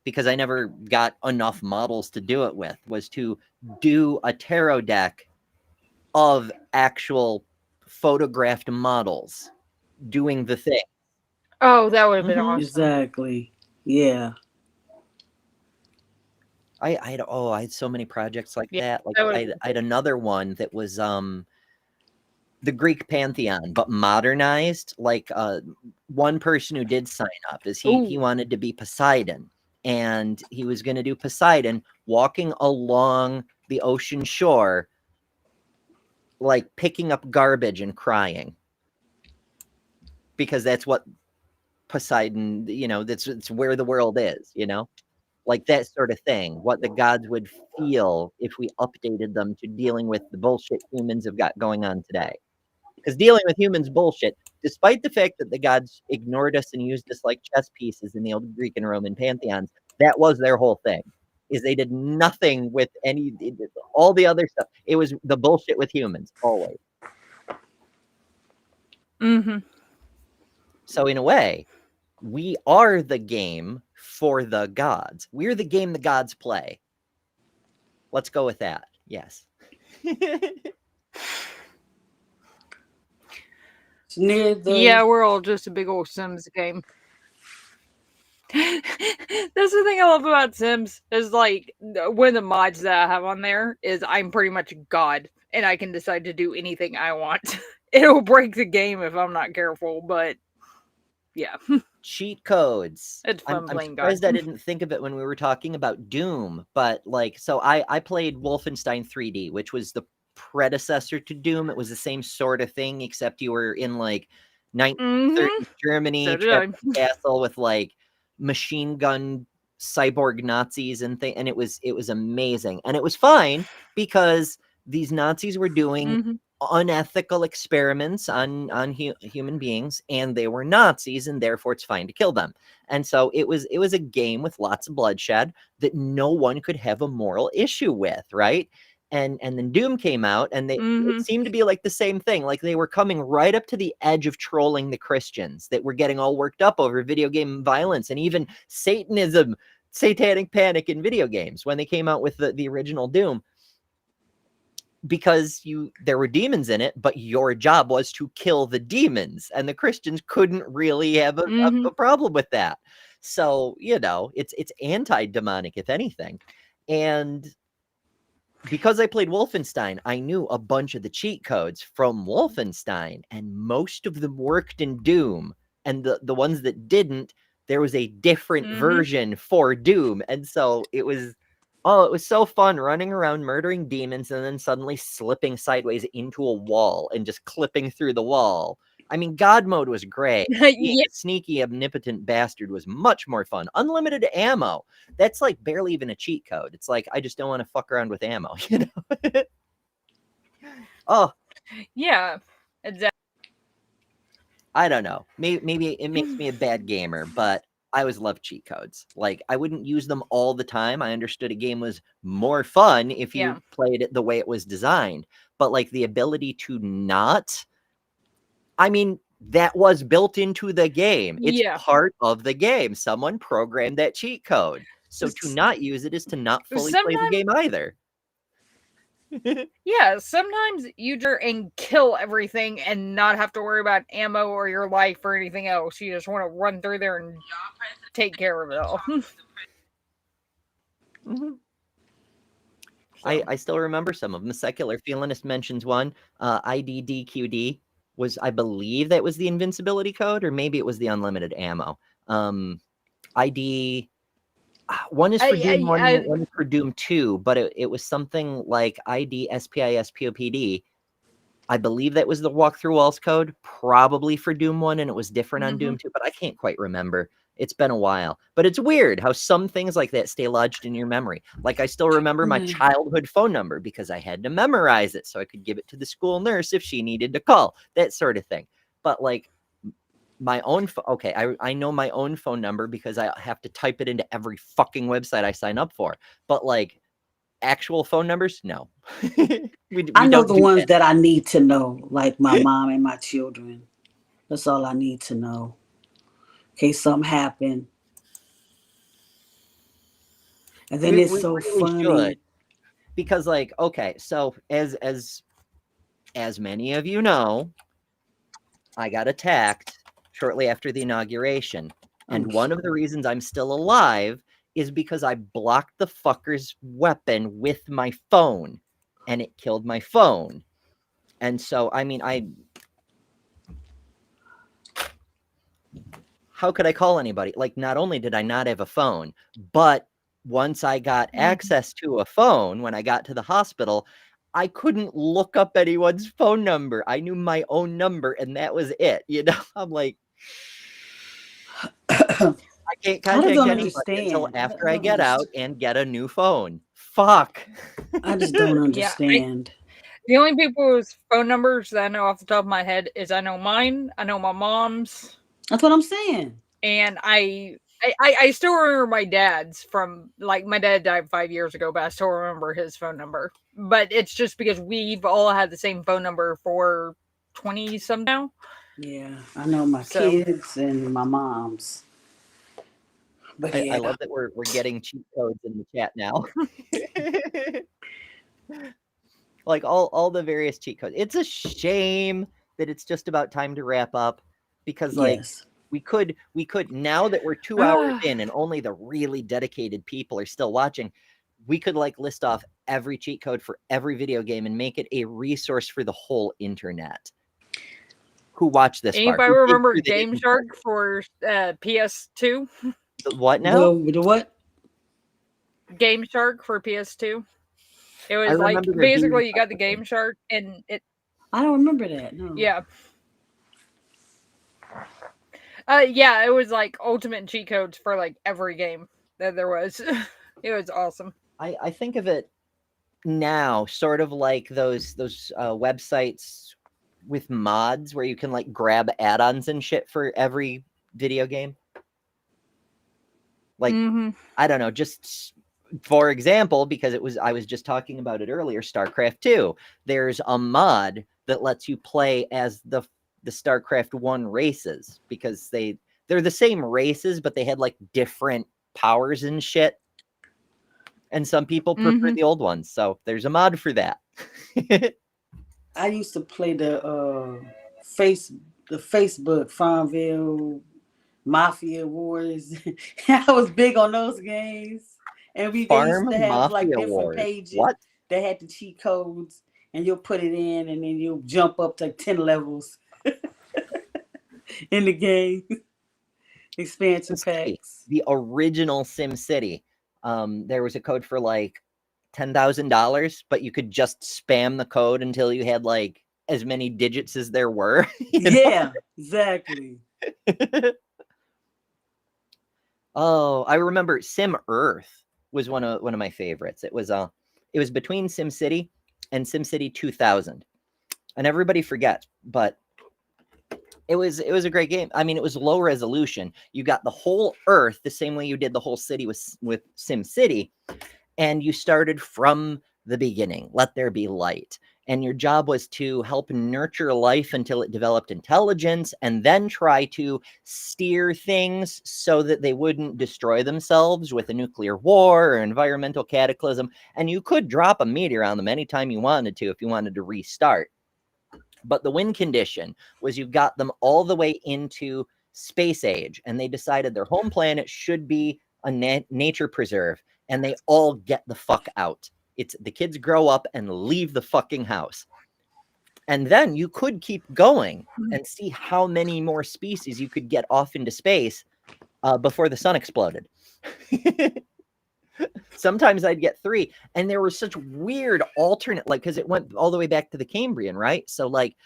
because I never got enough models to do it with was to do a tarot deck of actual photographed models doing the thing. Oh, that would have been awesome. Exactly. Yeah. I had so many projects like that. Like I had another one that was the Greek pantheon, but modernized. Like one person who did sign up is he wanted to be Poseidon, and he was going to do Poseidon walking along the ocean shore, like picking up garbage and crying, because that's what Poseidon, it's where the world is, like that sort of thing. What the gods would feel if we updated them to dealing with the bullshit humans have got going on today. Because dealing with humans bullshit, despite the fact that the gods ignored us and used us like chess pieces in the old Greek and Roman pantheons, that was their whole thing. Is they did nothing with all the other stuff. It was the bullshit with humans always. Mm-hmm. So in a way, we are the game for the gods. We're the game the gods play. Let's go with that. Yes. Yeah, we're all just a big old Sims game. That's the thing I love about Sims is like one of the mods that I have on there is I'm pretty much God and I can decide to do anything I want. It'll break the game if I'm not careful, but yeah. Cheat codes. It's fun I'm playing surprised God. I didn't think of it when we were talking about Doom, but like, so I played Wolfenstein 3D, which was the predecessor to Doom. It was the same sort of thing, except you were in like 1930s Germany, trapped in a castle with like machine gun cyborg Nazis and and it was amazing. And it was fine because these Nazis were doing unethical experiments on human beings, and they were Nazis, and therefore it's fine to kill them. And so it was a game with lots of bloodshed that no one could have a moral issue with, right? And then Doom came out, and it seemed to be like the same thing. Like they were coming right up to the edge of trolling the Christians that were getting all worked up over video game violence and even Satanism, satanic panic in video games when they came out with the original Doom. Because there were demons in it, but your job was to kill the demons, and the Christians couldn't really have a problem with that. So, it's anti-demonic, if anything. And because I played Wolfenstein, I knew a bunch of the cheat codes from Wolfenstein, and most of them worked in Doom. And the ones that didn't, there was a different version for Doom. And so it was Oh, it was so fun running around murdering demons and then suddenly slipping sideways into a wall and just clipping through the wall. I mean, God mode was great. Being Yeah. a sneaky, omnipotent bastard was much more fun. Unlimited ammo. That's like barely even a cheat code. It's like, I just don't want to fuck around with ammo, you know? Oh, Yeah. Exactly. I don't know. Maybe it makes me a bad gamer, but I always loved cheat codes. Like, I wouldn't use them all the time. I understood a game was more fun if you Yeah. played it the way it was designed. But like the ability to not, I mean, that was built into the game. It's Yeah. part of the game. Someone programmed that cheat code. So to not use it is to not fully play the Sometimes, game either. yeah, sometimes you just and kill everything and not have to worry about ammo or your life or anything else. You just want to run through there and take care of it all. Mhm. So, I still remember some of them. The Secular Feelinist mentions one. IDDQD was, I believe that was the invincibility code, or maybe it was the unlimited ammo. ID, one is for Doom 1, one is for Doom 2, but it was something like ID SPISPOPD. I believe that was the walkthrough walls code, probably for Doom 1, and it was different on Doom 2, but I can't quite remember. It's been a while. But it's weird how some things like that stay lodged in your memory. Like, I still remember my childhood phone number because I had to memorize it so I could give it to the school nurse if she needed to call, that sort of thing. But like, my own okay, I know my own phone number because I have to type it into every fucking website I sign up for. But like, actual phone numbers, no. we I know don't the do ones that. that I need to know, like my mom and my children. That's all I need to know. In case something happened. And then it's We so really funny. should. Because like, okay, so as many of you know, I got attacked shortly after the inauguration. And one of the reasons I'm still alive is because I blocked the fucker's weapon with my phone, and it killed my phone. And so, I mean, how could I call anybody? Like, not only did I not have a phone, but once I got access to a phone, when I got to the hospital, I couldn't look up anyone's phone number. I knew my own number, and that was it. You know, I'm like, I can't contact anybody until after I get out and get a new phone. Fuck. I just don't understand. The only people's phone numbers that I know off the top of my head is I know mine, I know my mom's. That's what I'm saying. And I still remember my dad's from, like, my dad died 5 years ago, but I still remember his phone number. But it's just because we've all had the same phone number for 20 some now. Yeah, I know my kids and my mom's. But I love that we're getting cheat codes in the chat now. Like all the various cheat codes. It's a shame that it's just about time to wrap up, because like we could now that we're 2 hours in and only the really dedicated people are still watching, we could like list off every cheat code for every video game and make it a resource for the whole internet. Who watched this far? Anybody remember Game Shark for PS2? The what now? The what? Game Shark for PS2. It was like basically you got the Game Shark and it. I don't remember that. No. Yeah. Yeah, it was like ultimate cheat codes for like every game that there was. It was awesome. I think of it now sort of like those websites with mods where you can like grab add-ons and shit for every video game. Like, I don't know, just for example, because I was just talking about it earlier, StarCraft 2. There's a mod that lets you play as the StarCraft 1 races, because they're the same races, but they had like different powers and shit. And some people prefer the old ones, so there's a mod for that. I used to play the Facebook Farmville Mafia Wars. I was big on those games. And they used to have Mafia like different Wars. Pages that had the cheat codes, and you'll put it in and then you'll jump up to 10 levels in the game. Expansion packs. The original SimCity. There was a code for like $10,000, but you could just spam the code until you had like as many digits as there were. Yeah, exactly. Oh, I remember Sim Earth was one of my favorites. It was between SimCity and SimCity 2000. And everybody forgets, but it was a great game. I mean, it was low resolution. You got the whole Earth the same way you did the whole city with SimCity, and you started from the beginning. Let there be light. And your job was to help nurture life until it developed intelligence, and then try to steer things so that they wouldn't destroy themselves with a nuclear war or environmental cataclysm. And you could drop a meteor on them anytime you wanted to if you wanted to restart. But the win condition was you got them all the way into space age, and they decided their home planet should be a nature preserve, and they all get the fuck out. It's the kids grow up and leave the fucking house. And then you could keep going and see how many more species you could get off into space before the sun exploded. Sometimes I'd get 3, and there were such weird alternate, like, because it went all the way back to the Cambrian, right? So like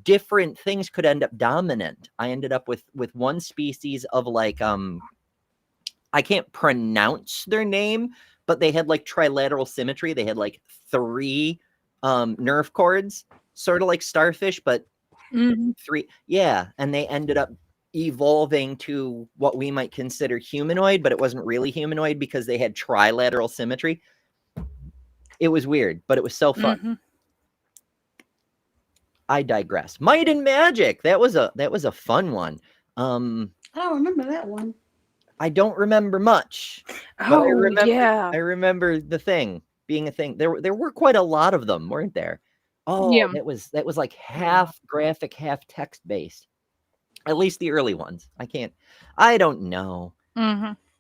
different things could end up dominant. I ended up with one species of like I can't pronounce their name, but they had like trilateral symmetry. They had like 3 nerve cords, sort of like starfish, but 3. Yeah, and they ended up evolving to what we might consider humanoid, but it wasn't really humanoid because they had trilateral symmetry. It was weird, but it was so fun. I digress. Might and Magic. That was a fun one. I don't remember that one. I don't remember much. Oh, I remember the thing being a thing. There were quite a lot of them, weren't there? Oh, Yeah. that was like half graphic, half text based. At least the early ones. I don't know.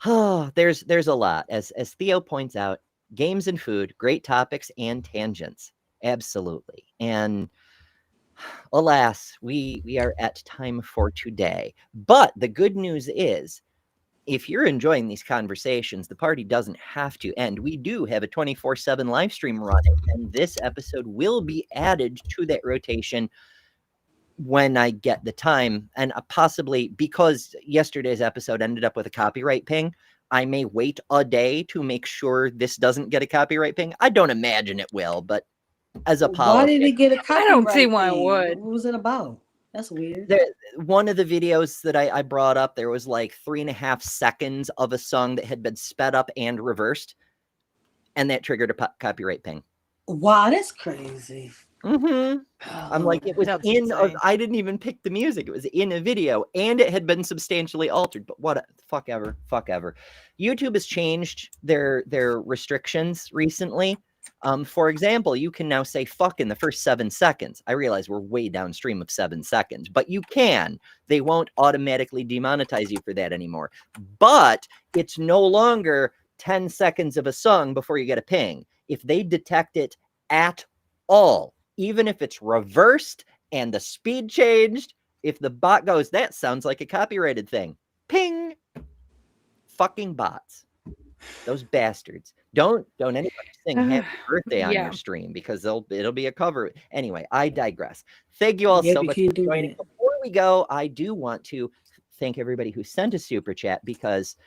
Oh, there's a lot. As Theo points out, games and food, great topics and tangents. Absolutely. And alas, we are at time for today. But the good news is, if you're enjoying these conversations, the party doesn't have to end. We do have a 24/7 live stream running, and this episode will be added to that rotation when I get the time. And possibly because yesterday's episode ended up with a copyright ping, I may wait a day to make sure this doesn't get a copyright ping. I don't imagine it will, but as a policy. Why did it get a copyright? I don't see why it would. What was it about? That's weird. One of the videos that I brought up, there was like 3.5 seconds of a song that had been sped up and reversed, and that triggered a copyright ping. Wow, that's crazy. I'm like, it was I didn't even pick the music. It was in a video, and it had been substantially altered. But what? Fuck ever. YouTube has changed their restrictions recently. For example, you can now say fuck in the first 7 seconds. I realize we're way downstream of 7 seconds, but you can. They won't automatically demonetize you for that anymore. But it's no longer 10 seconds of a song before you get a ping. If they detect it at all, even if it's reversed and the speed changed, if the bot goes, that sounds like a copyrighted thing, ping. Fucking bots. Those bastards. Don't anybody sing happy birthday on your stream, because it'll be a cover. Anyway, I digress. Thank you all so much for joining. Before we go, I do want to thank everybody who sent a super chat, because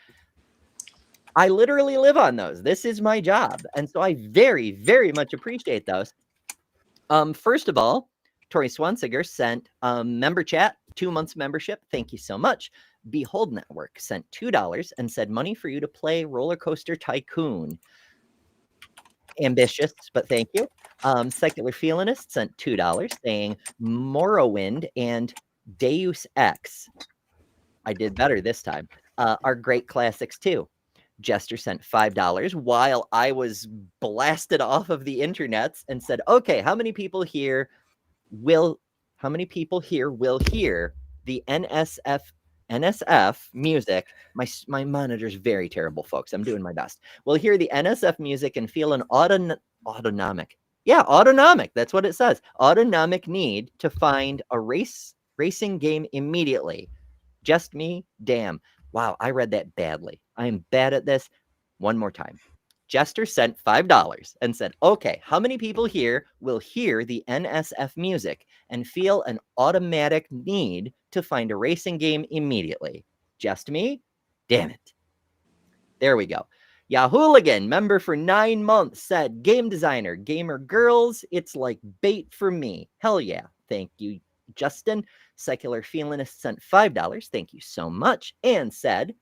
I literally live on those. This is my job. And so I very, very much appreciate those. First of all, Tori Swansiger sent member chat, 2 months membership. Thank you so much. Behold Network sent $2 and said, money for you to play Roller Coaster Tycoon. Ambitious, but thank you. Secular Feelinist sent $2 saying Morrowind and Deus Ex. I did better this time. Are great classics too. Jester sent $5 while I was blasted off of the internets and said, okay, how many people here will hear the NSF music? My monitor's very terrible, folks. I'm doing my best. We'll hear the NSF music and feel an autonomic. Yeah, autonomic. That's what it says. Autonomic need to find a racing game immediately. Just me? Damn. Wow, I read that badly. I am bad at this. one more time. Jester sent $5 and said, okay, how many people here will hear the NSF music and feel an automatic need to find a racing game immediately? Just me? Damn it. There we go. Yahooligan, member for 9 months, said, game designer, gamer girls, it's like bait for me. Hell yeah. Thank you, Justin. Secular Feelinist sent $5. Thank you so much. And said,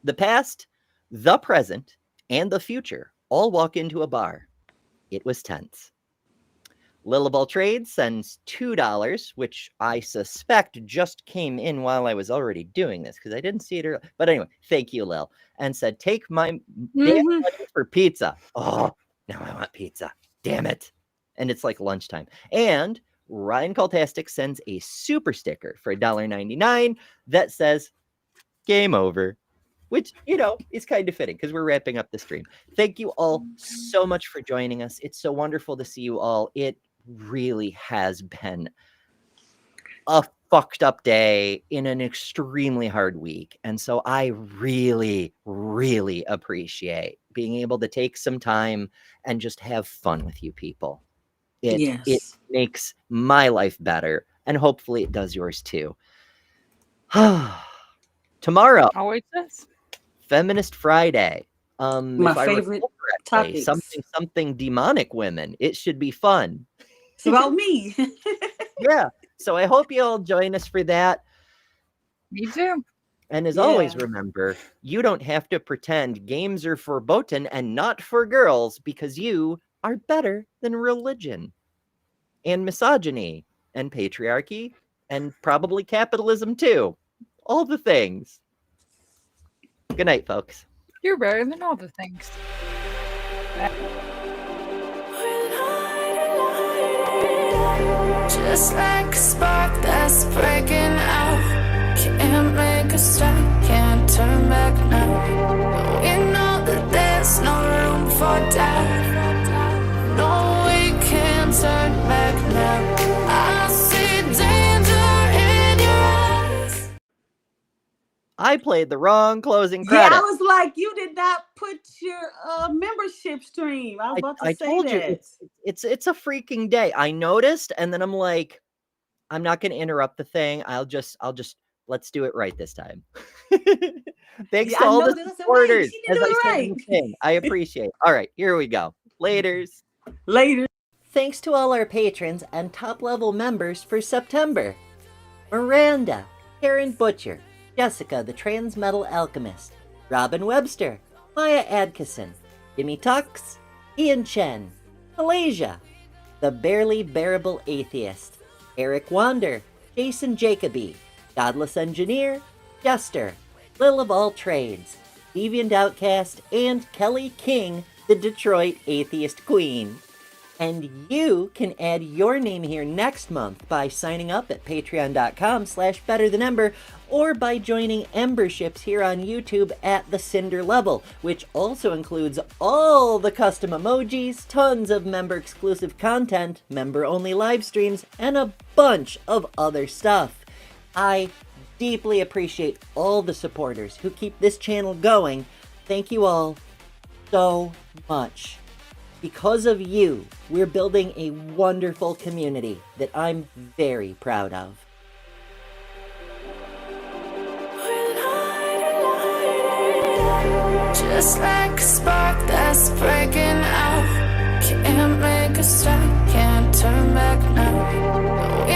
the past, the present, and the future all walk into a bar. It was tense. Liliball Trade sends $2, which I suspect just came in while I was already doing this because I didn't see it earlier. But anyway, thank you, Lil. And said, take my damn money for pizza. Oh, now I want pizza. Damn it. And it's like lunchtime. And Ryan Cultastic sends a super sticker for $1.99 that says, game over. Which, you know, is kind of fitting because we're wrapping up the stream. Thank you all so much for joining us. It's so wonderful to see you all. It really has been a fucked up day in an extremely hard week. And so I really, really appreciate being able to take some time and just have fun with you people. It makes my life better. And hopefully it does yours too. Tomorrow. Always does. Feminist Friday. My favorite topic. Something demonic women. It should be fun. It's about me. Yeah. So I hope you all join us for that. Me too. And as always, remember, you don't have to pretend games are for botin and not for girls because you are better than religion and misogyny and patriarchy and probably capitalism too. All the things. Good night, folks. You're better than all the things. Just like a spark that's breaking out. Can't make a stop, can't turn back now. We know that there's no room for doubt. No, we can't turn back now. I see danger in your eyes. I played the wrong closing credit. Yeah, I was like, you did not put your membership stream. I was about to say told that. you it's a freaking day. I noticed, and then I'm like, I'm not going to interrupt the thing. I'll just let's do it right this time. Thanks to all the supporters. As I said in the thing, I appreciate it. All right, here we go. Laters. Later. Thanks to all our patrons and top-level members for September. Miranda, Karen Butcher, Jessica the Trans Metal Alchemist, Robin Webster, Maya Adkison, Jimmy Tux, Ian Chen, Malaysia, The Barely Bearable Atheist, Eric Wander, Jason Jacoby, Godless Engineer, Jester, Lil of All Trades, Deviant Outcast, and Kelly King, the Detroit Atheist Queen. And you can add your name here next month by signing up at patreon.com/betterthanember or by joining Emberships here on YouTube at the Cinder level, which also includes all the custom emojis, tons of member-exclusive content, member-only live streams, and a bunch of other stuff. I deeply appreciate all the supporters who keep this channel going. Thank you all so much. Because of you, we're building a wonderful community that I'm very proud of. Just like a spark that's breaking out. Can't make a stop, can't turn back now.